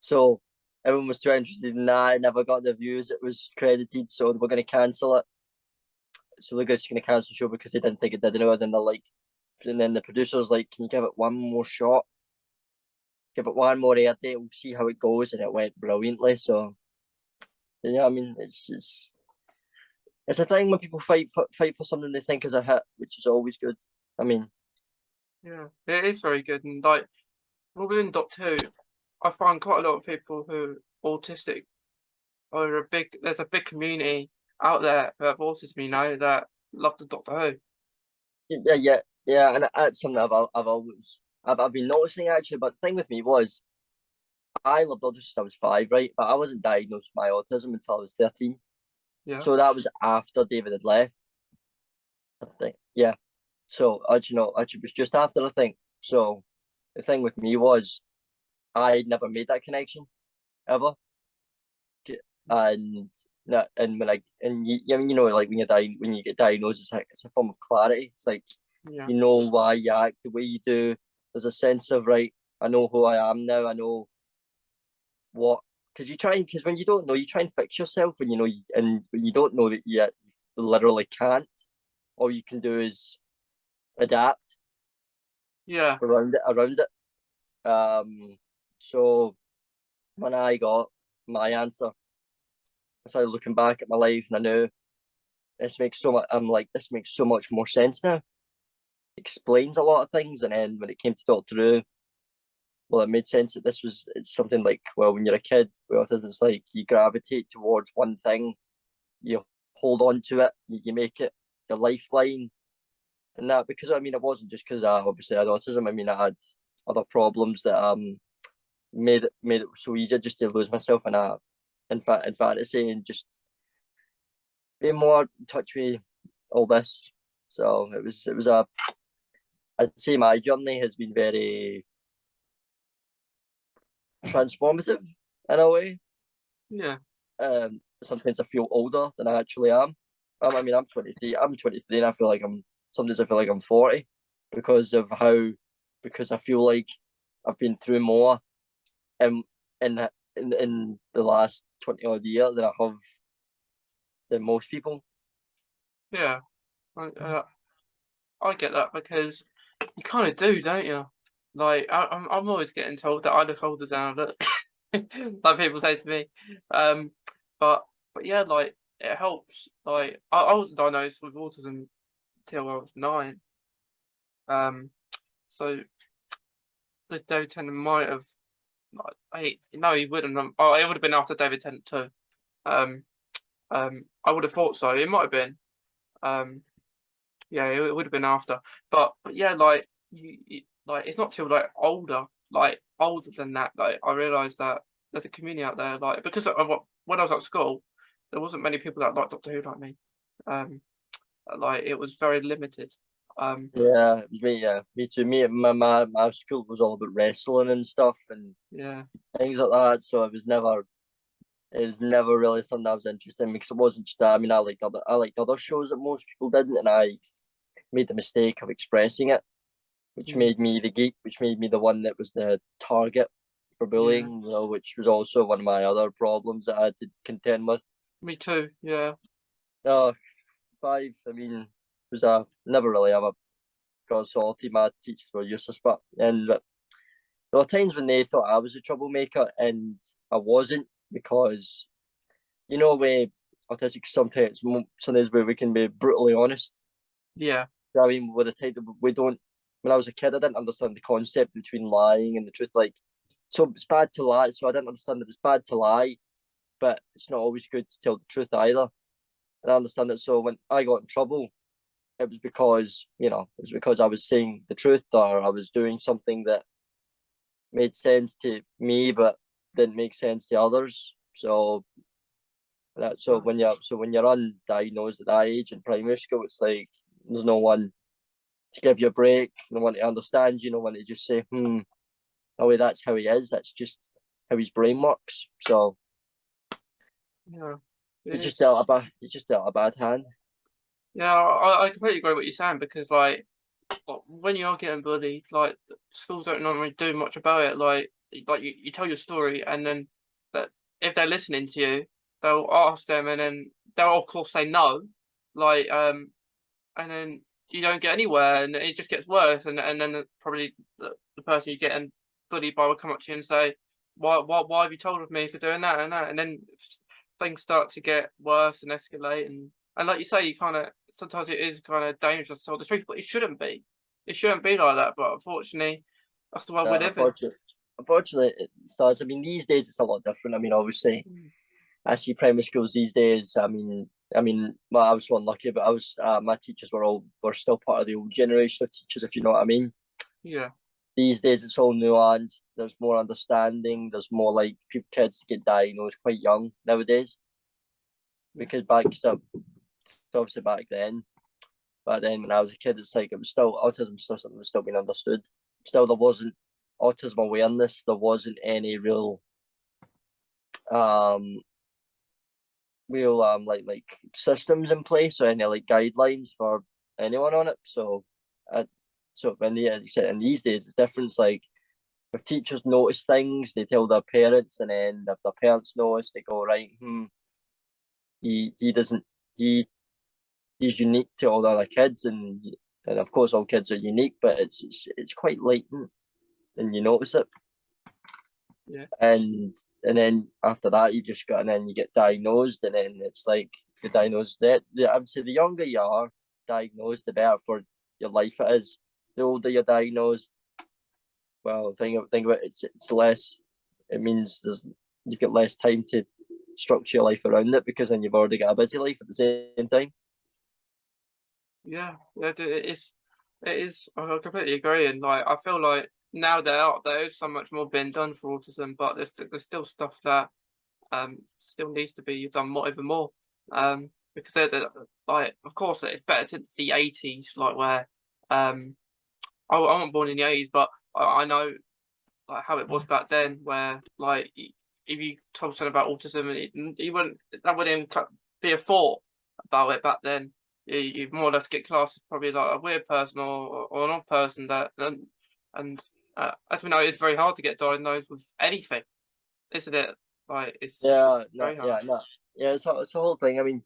So everyone was too interested in that. It never got the views it was credited, so they were going to cancel it. So they're just going to cancel the show because they didn't think it did anyway. And they're like, and then the producers like, can you give it one more shot? Give it one more air date. We'll see how it goes, and it went brilliantly. So yeah, I mean, it's a thing when people fight for something they think is a hit, which is always good. I mean, yeah, it is very good, and like within Doctor Who, I find quite a lot of people who are autistic are a big. There's a big community out there who have autism, that love the Doctor Who. yeah, and that's something I've been noticing actually. But the thing with me was I loved autism since I was 5, right? But I wasn't diagnosed with my autism until I was 13. Yeah, So that was after David had left, I think. Yeah. So actually it was just after, I think. So the thing with me was I never made that connection ever. And that and when I mean, like when when you get diagnosed, it's like it's a form of clarity. It's like yeah, you know why you act the way you do. There's a sense of right, I know who I am now, I know what, because when you don't know, you try and fix yourself, and and when you don't know that you literally can't. All you can do is adapt yeah, around it. So when I got my answer, I started looking back at my life, and I knew this makes so much. I'm like, this makes so much more sense now. Explains a lot of things, and then when it came to Doctor Who, well, it made sense that it's something like, well, when you're a kid with autism, it's like you gravitate towards one thing, you hold on to it, you make it your lifeline, and that, because I mean, it wasn't just because I obviously had autism. I mean, I had other problems that made it so easy just to lose myself in fantasy, and just be more in touch with all this. So it was I'd say my journey has been very transformative in a way. yeah, Sometimes I feel older than I actually am. I mean, I'm 23. I'm 23, and sometimes I feel like I'm 40 because of because I feel like I've been through more in in the last 20 odd year than I have than most people. yeah. I get that because you kind of do, don't you? Like I'm always getting told that I look older than I look, like people say to me. Um, but yeah, like it helps. Like I wasn't diagnosed with autism till I was 9. Um, so the David Tennant might have. Like, no, he wouldn't have. Oh, it would have been after David Tennant too. Um, I would have thought so. It might have been. Um, yeah, it would have been after. But yeah, like like it's not till like older than that. Like I realised that there's a community out there. Like because when I was at school, there wasn't many people that liked Doctor Who like me. Um, like it was very limited. Um, Me too. My school was all about wrestling and stuff and yeah, things like that. So it was never really something I was interested in, because it wasn't just that. I mean, I liked other shows that most people didn't, and I made the mistake of expressing it, which mm, made me the geek, which made me the one that was the target for yeah, bullying. Which was also one of my other problems that I had to contend with. me too. Yeah, Uh, 5. I mean, was a never really ever got salty. My teachers were useless, but there were times when they thought I was a troublemaker, and I wasn't, because where autistic sometimes where we can be brutally honest. yeah, I mean, with the type of we don't. When I was a kid, I didn't understand the concept between lying and the truth. Like, so it's bad to lie. So I didn't understand that it's bad to lie, but it's not always good to tell the truth either. And I understand that. So when I got in trouble, it was because, you know, it was because I was saying the truth, or I was doing something that made sense to me but didn't make sense to others. So when you're undiagnosed at that age in primary school, it's like there's no one to give you a break, no one to understand you, no one to just say, oh wait, that's how he is. That's just how his brain works. So Yeah. he just dealt a bad hand. Yeah, I completely agree with what you're saying, because like when you are getting bullied, like schools don't normally do much about it. Like you tell your story, and then that if they're listening to you, they'll ask them, and then they'll of course say no. Like and then you don't get anywhere, and it just gets worse. And then probably the person you're getting bullied by will come up to you and say, why have you told of me for doing that and that? And then things start to get worse and escalate. And like you say, you kind of sometimes it is kind of dangerous to tell the truth, but it shouldn't be. It shouldn't be like that. But unfortunately, that's the way we live in. Unfortunately, it starts. I mean, these days it's a lot different. I mean, obviously, I see primary schools these days. Well, I was so unlucky, but my teachers were still part of the old generation of teachers, if you know what I mean. Yeah. These days it's all nuanced. There's more understanding. There's more like kids get diagnosed quite young nowadays. Because obviously back then when I was a kid, it's like it was still autism, still something that was still being understood. Still, there wasn't autism awareness. There wasn't any real like systems in place or any like guidelines for anyone on it. So when you said in these days it's different. It's like if teachers notice things, they tell their parents, and then if their parents notice, they go, right, he doesn't he's unique to all the other kids, and of course all kids are unique, but it's quite latent, and you notice it. Yeah. And then after that, and then you get diagnosed, and then it's like you're diagnosed. I would say the younger you are diagnosed, the better for your life it is. The older you're diagnosed, well, think about it, it's less. It means you've got less time to structure your life around it, because then you've already got a busy life at the same time. Yeah, it is. It is. I completely agree, and like I feel like now there is so much more being done for autism, but there's still stuff that still needs to be done more, even more. Because they're like, of course, it's better since the 80s, like where I wasn't born in the 80s, but I know like how it was back then, where like if you told someone about autism, and that wouldn't even be a thought about it back then. You more or less get classed as probably like a weird person or an odd person and as we know, it's very hard to get diagnosed with anything, isn't it? Like it's very hard. It's a whole thing. I mean,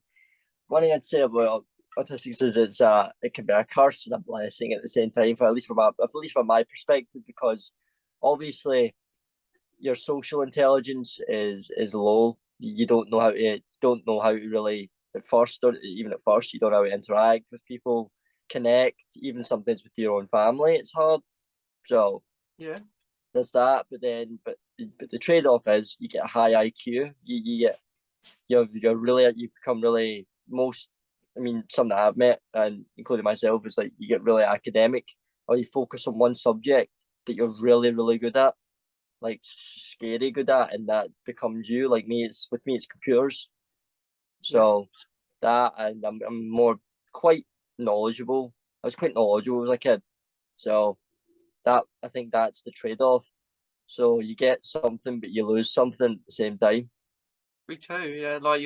one thing I'd say about autistic is it can be a curse and a blessing at the same time, at least from my perspective, because obviously your social intelligence is low. You don't know how to really at first, or even at first, you don't know how to interact with people, connect, even sometimes with your own family. It's hard. So Yeah. there's that, but the trade off is you get a high IQ. You become really some that I've met, and including myself, is like you get really academic, or you focus on one subject that you're really, really good at, like scary good at, and that becomes you. Like with me, it's computers. So that, and I'm more quite knowledgeable. I was quite knowledgeable as a kid. So that, I think that's the trade off. So you get something, but you lose something at the same time. Me too. Yeah, like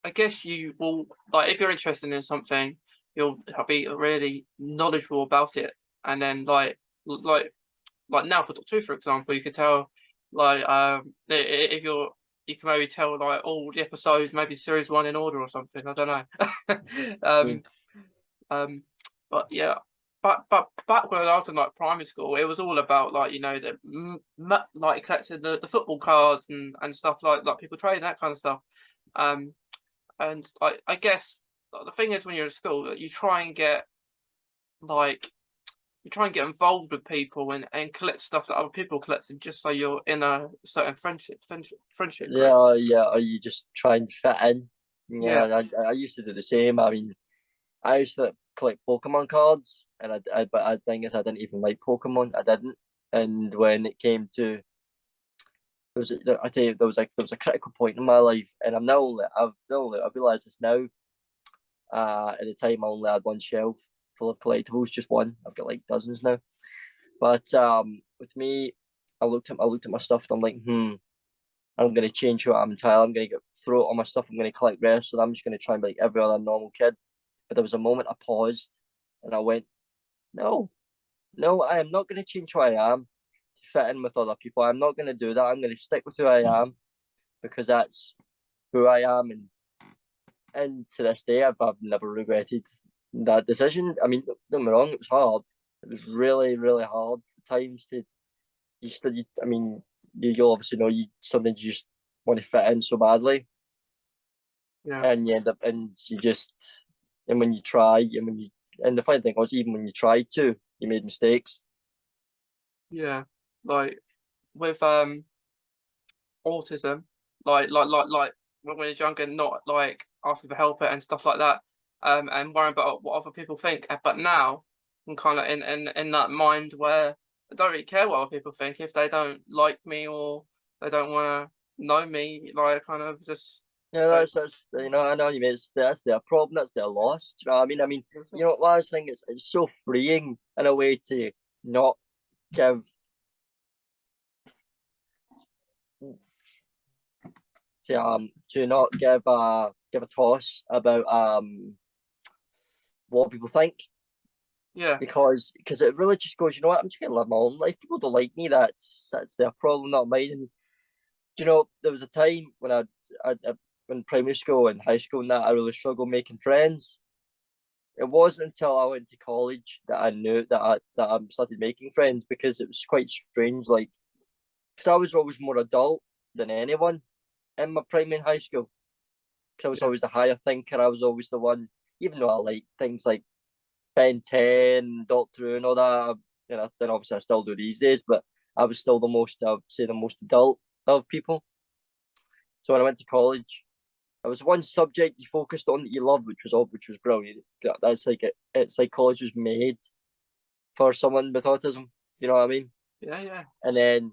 I guess you will like if you're interested in something, you'll be really knowledgeable about it, and then like now for Doctor Who, for example, you could tell like if you can maybe tell like all the episodes, maybe series one in order or something. I don't know. But yeah, but back when I was in like primary school, it was all about like like collecting the football cards and stuff like people trading that kind of stuff. Um, and I guess like, the thing is when you're at school, you try and get like you try and get involved with people and collect stuff that other people collected just so you're in a certain friendship group. Yeah. Or you just try and fit in. Yeah. Yeah, I used to do the same. I mean, I used to collect Pokemon cards, and but I think is I didn't even like Pokemon. I didn't, and when it came to I tell you, there was a critical point in my life, and I've realised this now. At the time, I only had one shelf full of collectibles, just one. I've got like dozens now. But with me, I looked at my stuff, and I'm like, I'm gonna change what I'm entirely. I'm gonna throw all my stuff. I'm gonna collect rest, and I'm just gonna try and be like every other normal kid. But there was a moment I paused, and I went, no, no, I am not gonna change who I am to fit in with other people. I'm not gonna do that. I'm gonna stick with who I am because that's who I am, and to this day, I've never regretted that decision. I mean, don't get me wrong, it was hard. It was really, really hard at times to I mean, you'll obviously know something you just want to fit in so badly, Yeah. and you end up and you just and when you try and the funny thing was even when you tried to, you made mistakes. Yeah. Like with autism, like when you're younger, not like asking for help and stuff like that, and worrying about what other people think. But now I'm kind of in that mind where I don't really care what other people think if they don't like me or they don't want to know me. Like I kind of just Yeah, like that's I know you mean that's their problem, that's their loss. Do you know what I mean? I mean, you know what I think it's so freeing in a way to not give to not give a toss about what people think yeah, because it really just goes, you know what, I'm just gonna live my own life. People don't like me, that's their problem, not mine. And you know, there was a time when I in primary school and high school and that I really struggled making friends. It wasn't until I went to college that I knew that I started making friends because it was quite strange. Like, because I was always more adult than anyone in my primary and high school. Because I was yeah, always the higher thinker. I was always the one, even though I like things like Ben 10, Doctor Who, and all that. You know, then obviously I still do these days, but I was still I would say, the most adult of people. So when I went to college, there was one subject you focused on that you loved, which was brilliant. That's like it's like college was made for someone with autism. You know what I mean? yeah, yeah, And then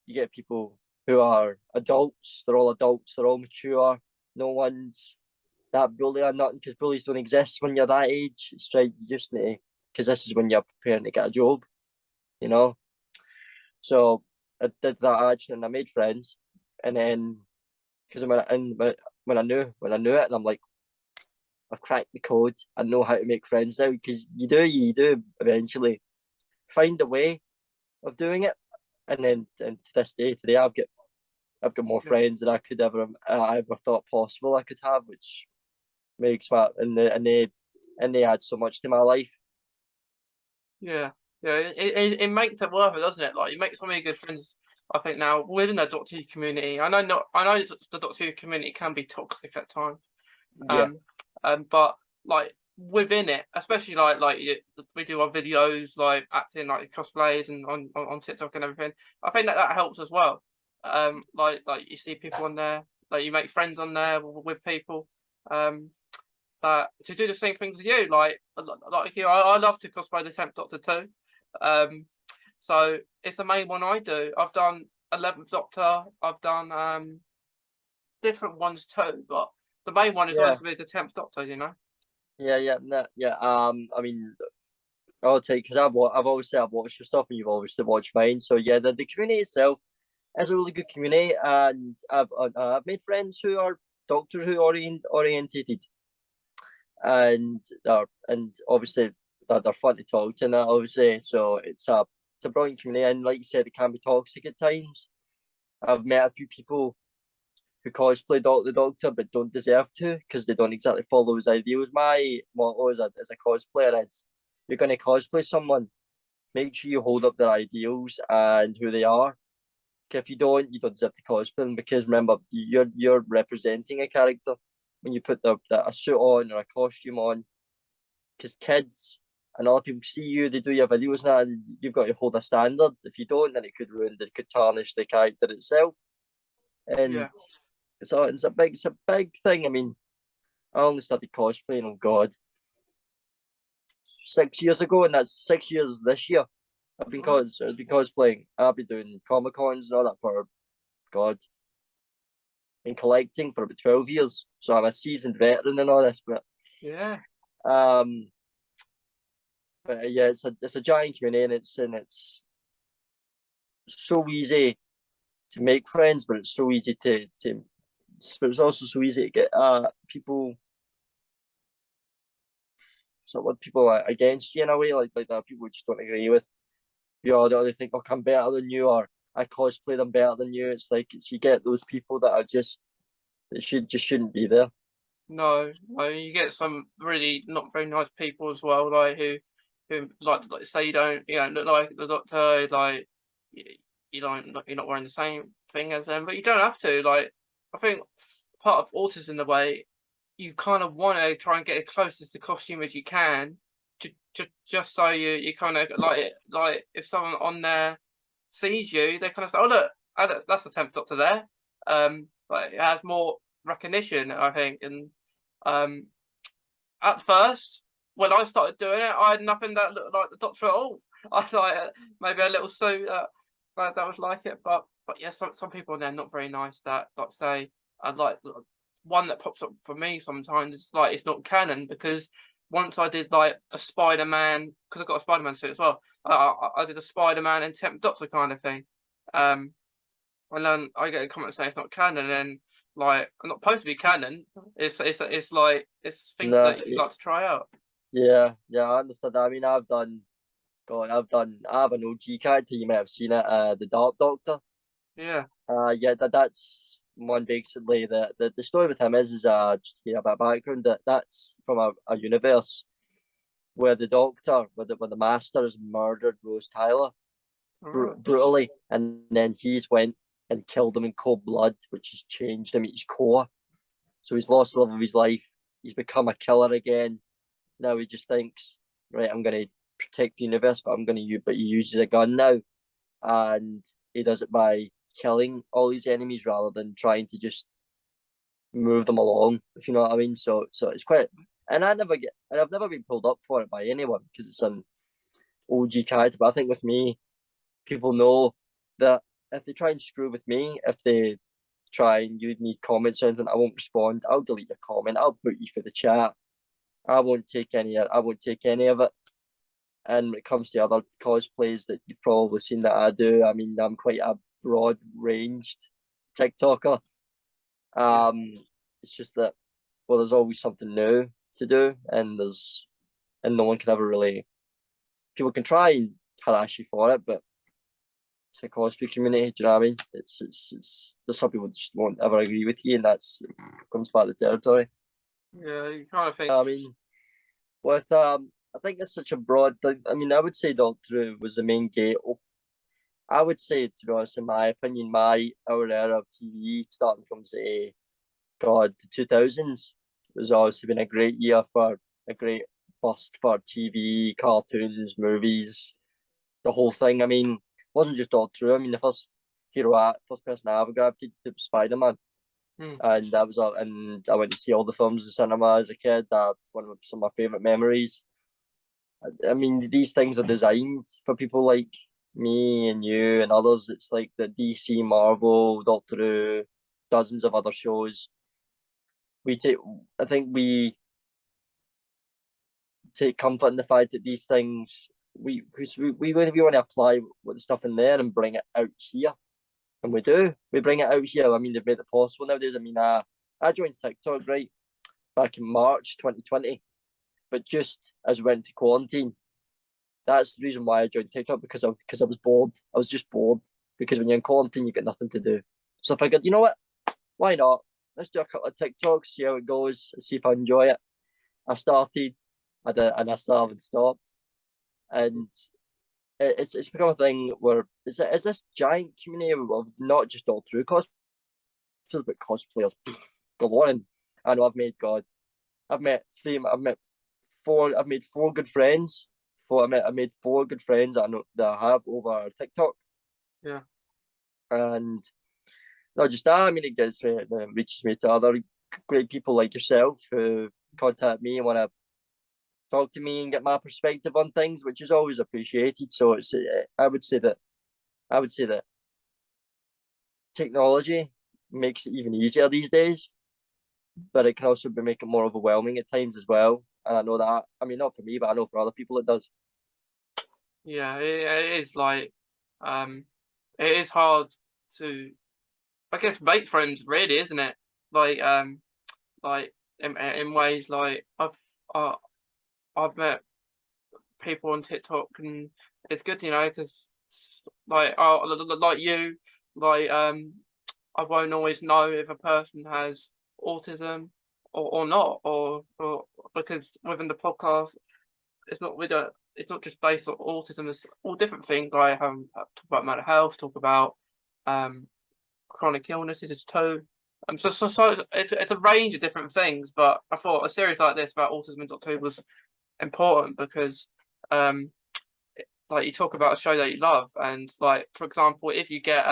you get people who are adults. They're all adults. They're all mature. No one's that bully or nothing because bullies don't exist when you're that age. It's right. You just need because this is when you're preparing to get a job. You know. So I did that actually, and I made friends. And then because when I knew it, and I'm like, I've cracked the code. I know how to make friends now because you do eventually find a way of doing it. And then and to this day, today I've got more yeah, friends than I could ever thought possible I could have, which makes my and they add so much to my life. yeah, yeah. It makes it worth it, doesn't it? Like you make so many good friends. I think now within the Doctor Who community, I know the Doctor Who community can be toxic at times. Yeah, Um, but like within it, especially we do our videos like acting like cosplays and on TikTok and everything. I think that helps as well. Like you see people on there, like you make friends on there with people. Um, that to do the same things as you. Like you, I love to cosplay the 10th Doctor too. Um, so it's the main one I do. I've done 11th Doctor. I've done different ones too, but the main one is always yeah, going to be the 10th Doctor, you know? yeah. No, yeah. I mean, I'll take because I've always said I've watched your stuff and you've obviously watched mine. So yeah, the community itself is a really good community, and I've made friends who are Doctor Who orientated, and obviously they're fun to talk to, and that obviously. So it's a brilliant community, and like you said, it can be toxic at times. I've met a few people who cosplay the Doctor but don't deserve to because they don't exactly follow his ideals. My motto as a cosplayer is you're going to cosplay someone, make sure you hold up their ideals and who they are. If you don't, you don't deserve to cosplay them because remember, you're representing a character when you put a suit on or a costume on. Because kids and other people see you, they do your videos now, and you've got to hold a standard. If you don't, then it could tarnish the character itself. And Yeah. it's a big thing. I mean, I only started cosplaying. Oh God, 6 years ago, and that's 6 years this year. I've been cosplaying. I've been doing Comic Cons and all that for God, and collecting for about 12 years. So I'm a seasoned veteran and all this, Yeah. um, yeah, it's a giant community, and it's so easy to make friends, but it's so easy but it's also so easy to get people, sort of people against you in a way, like that people just don't agree with you, or they think, "Look, I'm better than you," or "I cosplay them better than you." It's like you get those people that are that shouldn't be there. No, you get some really not very nice people as well, like who like say you don't look like the Doctor, like you don't you're not wearing the same thing as them, but you don't have to. Like I think part of autism in the way you kind of want to try and get as close as the costume as you can, just so you kind of like if someone on there sees you, they kind of say, "Oh look, that's the 10th Doctor there." But it has more recognition, I think. And um, at first, when I started doing it, I had nothing that looked like the Doctor at all. I had like maybe a little suit that was like it, but yeah, some people they're not very nice. That like say, like one that pops up for me sometimes. It's like it's not canon because once I did like a Spider-Man because I got a Spider-Man suit as well. I did a Spider-Man and 10th Doctor kind of thing. And then I get a comment saying it's not canon, and like I'm not supposed to be canon. It's like it's things No, that you like to try out. yeah, I understand that. I mean, I have an OG character. You may have seen it, the Dark Doctor. Yeah. Yeah, that's one basically. The story with him is just to give a bit of background, that's from a universe where the Doctor, where the Master has murdered Rose Tyler Alright. brutally, and then he's went and killed him in cold blood, which has changed him at his core. So he's lost the love of his life. He's become a killer again. Now he just thinks, right, I'm going to protect the universe, but he uses a gun now, and he does it by killing all his enemies rather than trying to just move them along, if you know what I mean. So it's quite, and I've never been pulled up for it by anyone because it's an OG character. But I think with me, people know that if they try and screw with me, if they try and use me comments or anything, I won't respond. I'll delete your comment. I'll put you for the chat. I won't take any of it. And when it comes to other cosplays that you've probably seen that I do, I mean, I'm quite a broad ranged TikToker. Yeah. It's just that, well, there's always something new to do, and no one can ever really. People can try and harass you for it, but it's a cosplay community. Do you know what I mean? It's there's some people just won't ever agree with you, and that's comes part of the territory. Yeah. You kind of think. I mean, with I think it's such a broad thing. I mean, I would say Doctor Who was the main gate. I would say, to be honest, in my opinion, our era of TV, starting from say, God, the 2000s, was obviously been a great year for a great bust for TV, cartoons, movies, the whole thing. I mean, it wasn't just Doctor Who. I mean, the first person I ever gravitated to was Spider Man, Hmm. and and I went to see all the films in cinema as a kid. One of some of my favorite memories. I mean, these things are designed for people like me and you and others. It's like the DC, Marvel, Doctor Who, dozens of other shows. We take, I think we take comfort in the fact that these things because we want to apply what the stuff in there and bring it out here, and we do. We bring it out here. I mean, they've made it possible nowadays. I mean, I joined TikTok right back in March 2020, but just as we went to quarantine. That's the reason why I joined TikTok because I was bored. I was just bored because when you're in quarantine, you get nothing to do. So I figured, you know what? Why not? Let's do a couple of TikToks, see how it goes, see if I enjoy it. I started, and I still haven't stopped. And it's become a thing where it's this giant community of not just all true cosplayers, but cosplayers galore. And I know I've met four. I've made four good friends. I made four good friends that I have over TikTok. Yeah. And not just that, I mean, it reaches me to other great people like yourself who contact me and want to talk to me and get my perspective on things, which is always appreciated. So it's I would say that technology makes it even easier these days, but it can also make it more overwhelming at times as well. And I know that, I mean, not for me, but I know for other people it does. Yeah, it is like, it is hard to, I guess, make friends, really, isn't it? Like, like in ways like uh, I've met people on TikTok, and it's good, you know, because like like you, like I won't always know if a person has autism or not, or because within the podcast, it's not with a it's not just based on autism. It's all different things. Like talk about mental health, talk about um chronic illnesses too. So it's a range of different things. But I thought a series like this about autism and Doctor Who was important because um like you talk about a show that you love, and like for example, if you get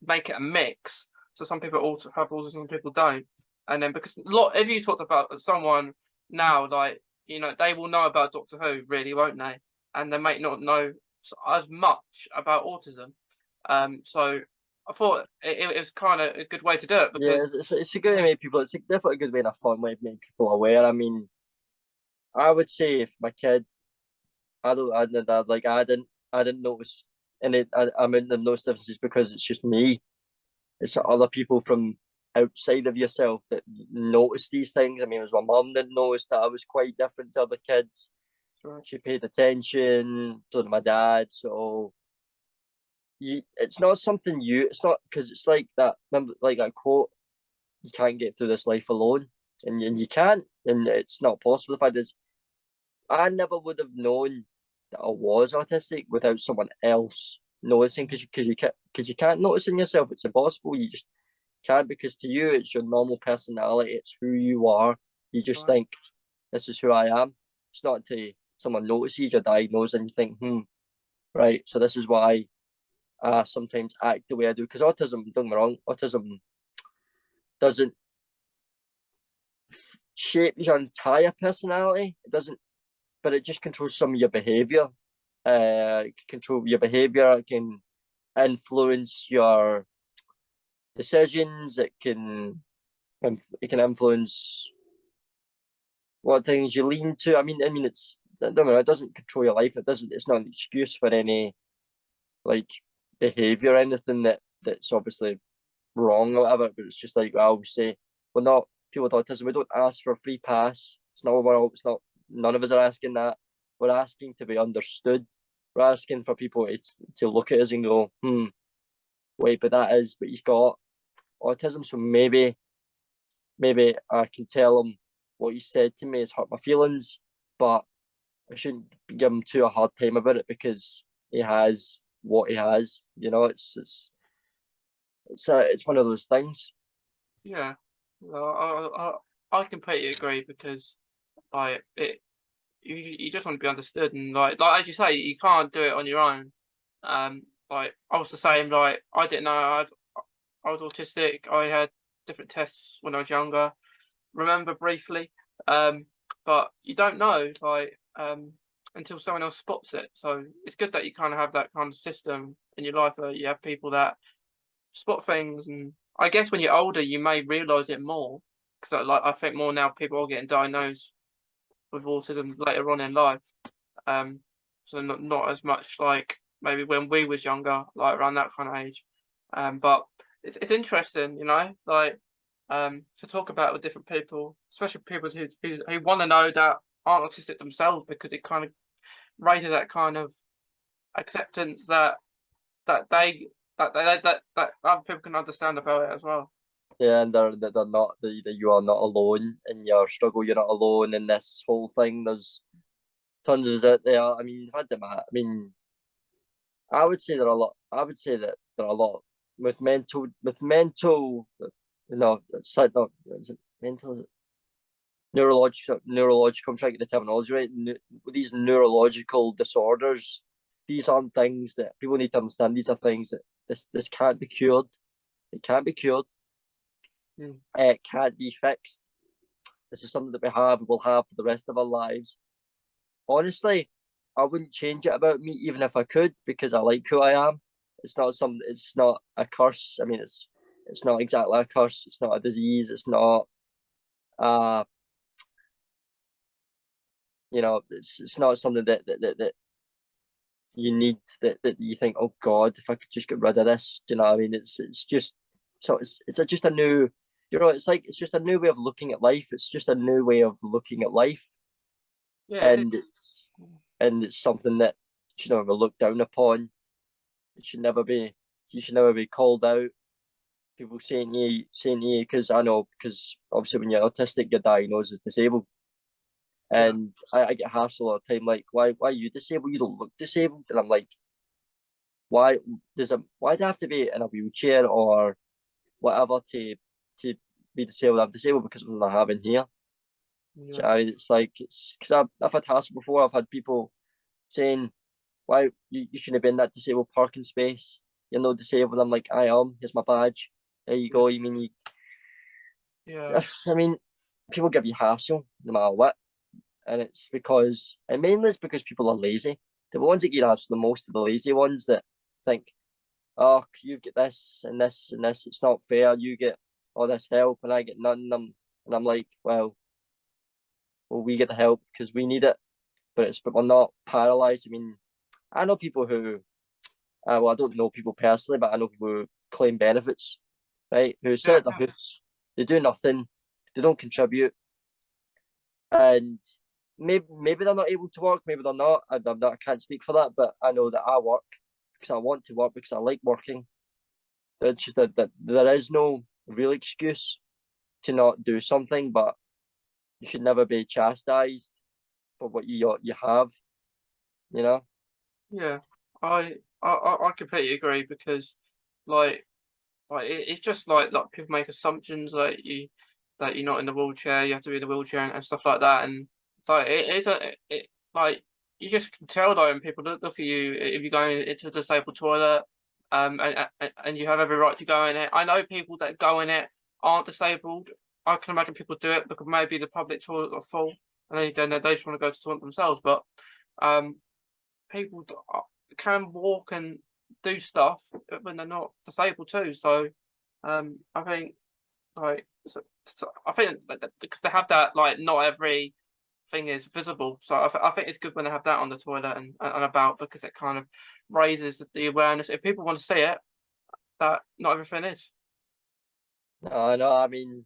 make it a mix, so some people also have autism, some people don't, and then because if you talked about someone now, like you know, they will know about Doctor Who, really, won't they? And they might not know as much about autism. So I thought it was kind of a good way to do it Yeah, because it's a good way to make people. It's definitely a good way and a fun way to make people aware. I mean, I would say if my kid, I didn't notice, and I mean, I've noticed differences because it's just me. It's other people from outside of yourself that notice these things. I mean, it was my mum that noticed that I was quite different to other kids. right, She paid attention, so did my dad. So it's not something it's not because it's like that. Remember, like that quote, you can't get through this life alone, and you can't, and it's not possible. The fact is, I never would have known that I was autistic without someone else noticing because you can't notice in yourself. It's impossible. You just can't because to you it's your normal personality. It's who you are. You just right, think this is who I am. It's not until someone notices you're diagnosed and you think, right. So this is why I sometimes act the way I do. Because autism, don't get me wrong, autism doesn't shape your entire personality. It doesn't, but it just controls some of your behavior. It can control your behavior. It can influence your decisions. It can influence what things you lean to. I don't know. It doesn't control your life. It doesn't. It's not an excuse for any like behavior or anything that's obviously wrong or whatever. But it's just like I always say, we're not people with autism. We don't ask for a free pass. It's not. It's not. None of us are asking that. We're asking to be understood. We're asking for people to look at us and go, wait, but that is, but he's got autism. So maybe I can tell him what he said to me has hurt my feelings, but I shouldn't give him too a hard time about it because he has what he has. You know, it's one of those things. yeah. Well, I completely agree because like you just want to be understood, and like as you say, you can't do it on your own. Like I was the same. Like I didn't know I was autistic. I had different tests when I was younger. Remember briefly, but you don't know until someone else spots it. So it's good that you kind of have that kind of system in your life where you have people that spot things, and I guess when you're older, you may realize it more because like I think more now people are getting diagnosed with autism later on in life. Um, so not as much like maybe when we was younger, like around that kind of age. But it's interesting, you know, like to talk about with different people, especially people who want to know that aren't autistic themselves, because it kind of raises that kind of acceptance that they that other people can understand about it as well. Yeah, and they're not that you are not alone in your struggle. You're not alone in this whole thing. There's tons of us out there. I mean, you've had them. I mean, I would say there are a lot. I would say that there are a lot with mental. No, it's like no, is it mental? Neurological. I'm trying to get the terminology right. These neurological disorders. These aren't things that people need to understand. These are things that this can't be cured. It can't be cured. Mm. It can't be fixed. This is something that we will have for the rest of our lives. Honestly, I wouldn't change it about me even if I could, because I like who I am. It's not a curse. I mean, it's not exactly a curse. It's not a disease. It's not it's not something that you need, that you think, oh God, if I could just get rid of this. Do you know what I mean? It's just, so it's just a new, it's just a new way of looking at life. It's just a new way of looking at life, Yeah, and it's something that you should never look down upon. It should never be You should never be called out. People saying to you, because I know, because obviously when you're autistic, you're diagnosed as disabled. yeah, And I get hassled all the time, like, why are you disabled? You don't look disabled. And I'm like, why do I have to be in a wheelchair or whatever to be disabled? I'm disabled because of something I have in here. yeah, So it's like, it's because I've had hassle before. I've had people saying, why you shouldn't have been in that disabled parking space. You're not disabled. I'm like, I am. Here's my badge. There you yeah, go. You mean you? yeah, I mean, people give you hassle no matter what, and mainly it's because people are lazy. The ones that get hassle the most are the lazy ones that think, oh, you get this and this and this. It's not fair. You get all this help and I get none. And I'm like, well, we get the help because we need it, but we're not paralyzed. I mean, I know people who, well, I don't know people personally, but I know people who claim benefits, right? Who sit yeah, at the house, they do nothing, they don't contribute, and maybe they're not able to work, maybe they're not. I can't speak for that, but I know that I work because I want to work, because I like working. It's just that there is no real excuse to not do something, but you should never be chastised for what you have, you know? yeah. I completely agree because, like, it's just like people make assumptions like that you're not in the wheelchair, you have to be in the wheelchair and stuff like that, and like like you just can tell though, when people look at you if you're going into the disabled toilet, and you have every right to go in it. I know people that go in it aren't disabled. I can imagine people do it because maybe the public toilets are full and they just want to go to the toilet themselves, but um people can walk and do stuff when they're not disabled too. So I think I think because they have that, like, not every thing is visible. So I think it's good when they have that on the toilet and about, because it kind of raises the awareness. If people want to see it, that not everything is. No, I mean,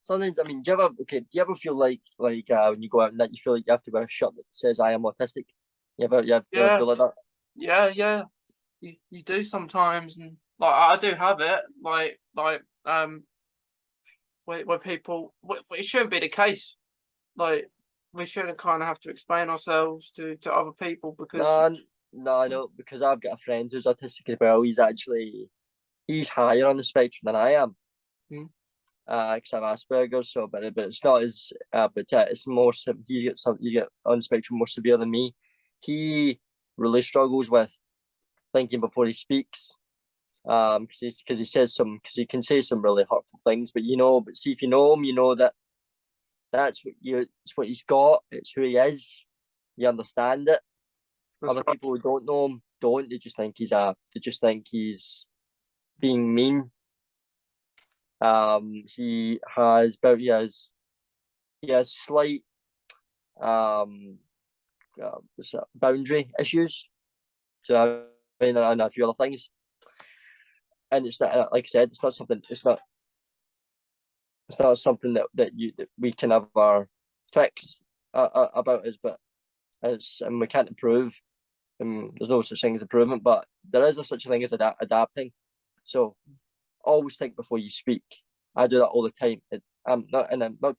sometimes, I mean, do you ever feel like when you go out and that you feel like you have to wear a shirt that says I am autistic? You ever Yeah, feel like that? yeah. You do sometimes, and like I do have it. Where people, it shouldn't be the case. Like, we shouldn't kind of have to explain ourselves to other people because No, no, I know, because I've got a friend who's autistic as well. He's higher on the spectrum than I am. mm, Because I have Asperger's, so but it's not as but it's more you get on the spectrum more severe than me. He really struggles with thinking before he speaks. Because he says some because he can say some really hurtful things, but see, if you know him, you know that it's what he's got. It's who he is. You understand it. that's Other right. people who don't know him don't. They just think he's being mean. He has slight boundary issues. So I mean, and a few other things. And it's not, like I said, it's not something that we can ever fix about us, but and we can't improve. And there's no such thing as improvement, but there is a such a thing as adapting. So always think before you speak. I do that all the time. I'm not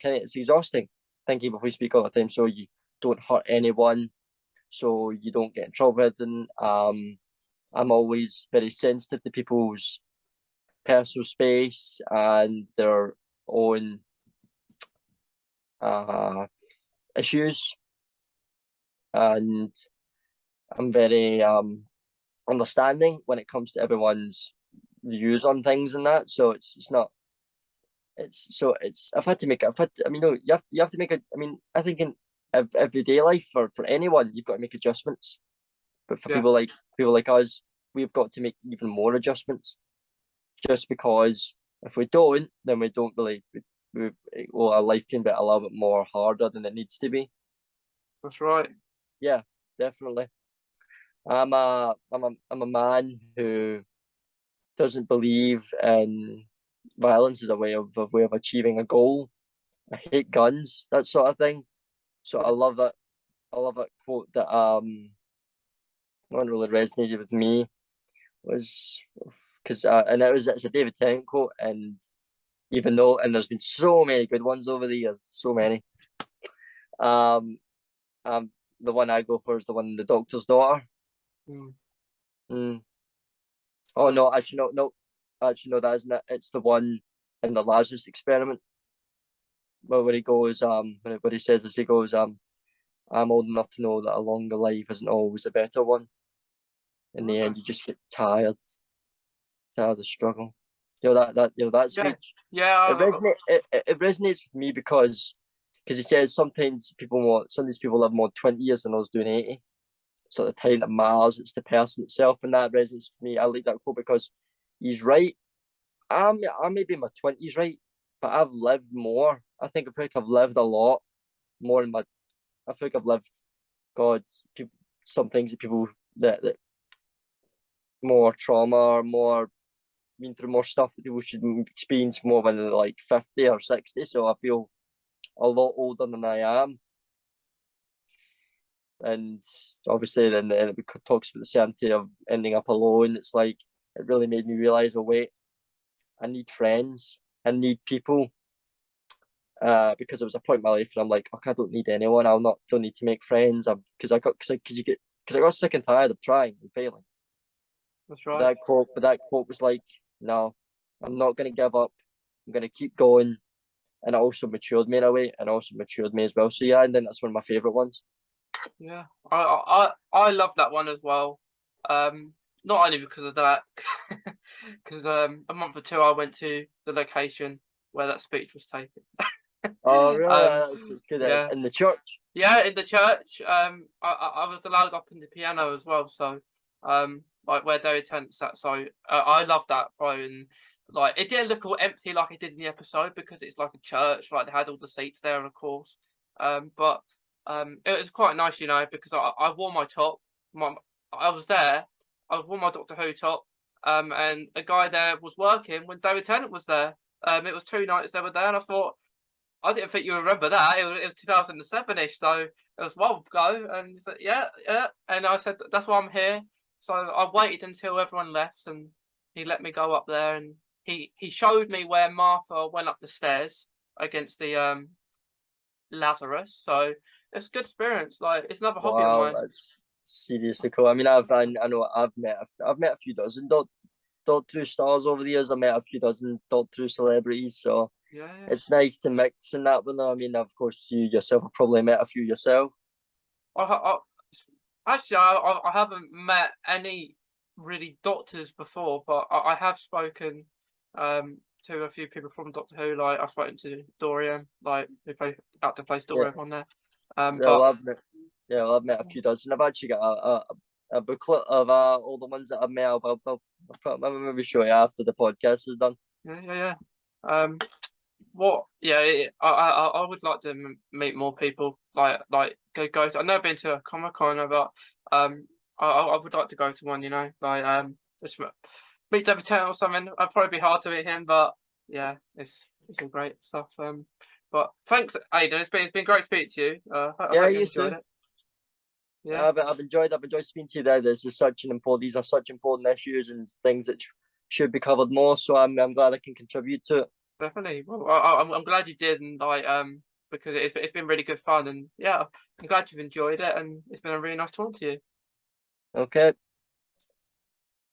kidding. It's exhausting thinking before you speak all the time, so you don't hurt anyone, so you don't get in trouble. And I'm always very sensitive to people's personal space and their own uh, issues, and I'm very understanding when it comes to everyone's views on things and that. So it's not I've had to make I mean, no, you have to make I mean, I think in everyday life for anyone, you've got to make adjustments. But for Yeah, people like us, we've got to make even more adjustments. Just because if we don't, then we don't really well, our life can be a little bit more harder than it needs to be. that's right. Yeah, definitely. I'm a man who doesn't believe in violence as a way of achieving a goal. I hate guns, that sort of thing. So Yeah. I love that quote that one really resonated with me was because and it's a David Tennant quote, and even though and there's been so many good ones over the years, so many. Um, the one I go for is the one the doctor's daughter. Mm. Mm. Oh no, actually actually no, that isn't it. It's the one in the Lazarus experiment where he goes what he says is he goes I'm old enough to know that a longer life isn't always a better one. In the Okay. end, you just get tired of the struggle. That Yeah, speech. yeah. It resonates with me because he says some of these people live more than 20 years than us doing 80. So the time that matters, it's the person itself, and that resonates with me. I like that quote because he's right. I may be in my 20s, right, but I've lived more. I feel like I've lived a lot more in my. I feel like I've lived, God, people, some things that people that more trauma, or more been through more stuff that people should experience more when they're like 50 or 60. So I feel a lot older than I am. And obviously, then it talks about the certainty of ending up alone. It's like it really made me realize, oh wait, I need friends, I need people. Because there was a point in my life where I'm like, okay, I don't need anyone. Don't need to make friends. Because I got sick and tired of trying and failing. That's right. But that quote was like, no, I'm not gonna give up. I'm gonna keep going. And it also matured me in a way, and also matured me as well. So yeah, and then that's one of my favorite ones. Yeah, I love that one as well. Not only because of that, because a month or two I went to the location where that speech was taken. Oh, really? Um, That's good. yeah, In the church. yeah, in the church. I was allowed up in the piano as well, so like where David Tennant sat. So I love that, bro. And like it didn't look all empty like it did in the episode because it's like a church. Like they had all the seats there, of course. But it was quite nice, because I wore my top. I was there. I wore my Doctor Who top. And a guy there was working when David Tennant was there. It was 2 nights they were there, and I thought I didn't think you remember that. It was 2007-ish, so it was a while ago. And he said, "Yeah, yeah." And I said, "That's why I'm here." So I waited until everyone left, and he let me go up there, and he showed me where Martha went up the stairs against the Lazarus. So it's a good experience. Like it's another hobby of Wow, mine. that's seriously cool. I mean, I know I've met a few dozen Doctor Who stars over the years. I've met a few dozen Doctor Who celebrities, so Yeah, yeah. it's nice to mix in that with them. I mean, of course, you yourself have probably met a few yourself. I actually I haven't met any really doctors before, but I have spoken to a few people from Doctor Who. Like I've spoken to Dorian, like who play actor plays Yeah, Dorian on there. yeah, But I've met a few dozen. I've actually got a booklet of all the ones that I've met. I'll maybe show you after the podcast is done. yeah, yeah, yeah. What? Yeah, I would like to meet more people. Like go. I've never been to a Comic Con, but I would like to go to one. Like just meet David Tennant or something. I'd probably be hard to meet him, but yeah, it's all great stuff. But thanks, Aiden. It's been great speaking to you. I Yeah, hope you you enjoyed too. it. Yeah, I've enjoyed speaking to you there. These are such important issues and things that should be covered more. So I'm glad I can contribute to it. definitely. Well, I'm glad you did, and like because it's been really good fun, and yeah, I'm glad you've enjoyed it, and it's been a really nice talk to you. Okay.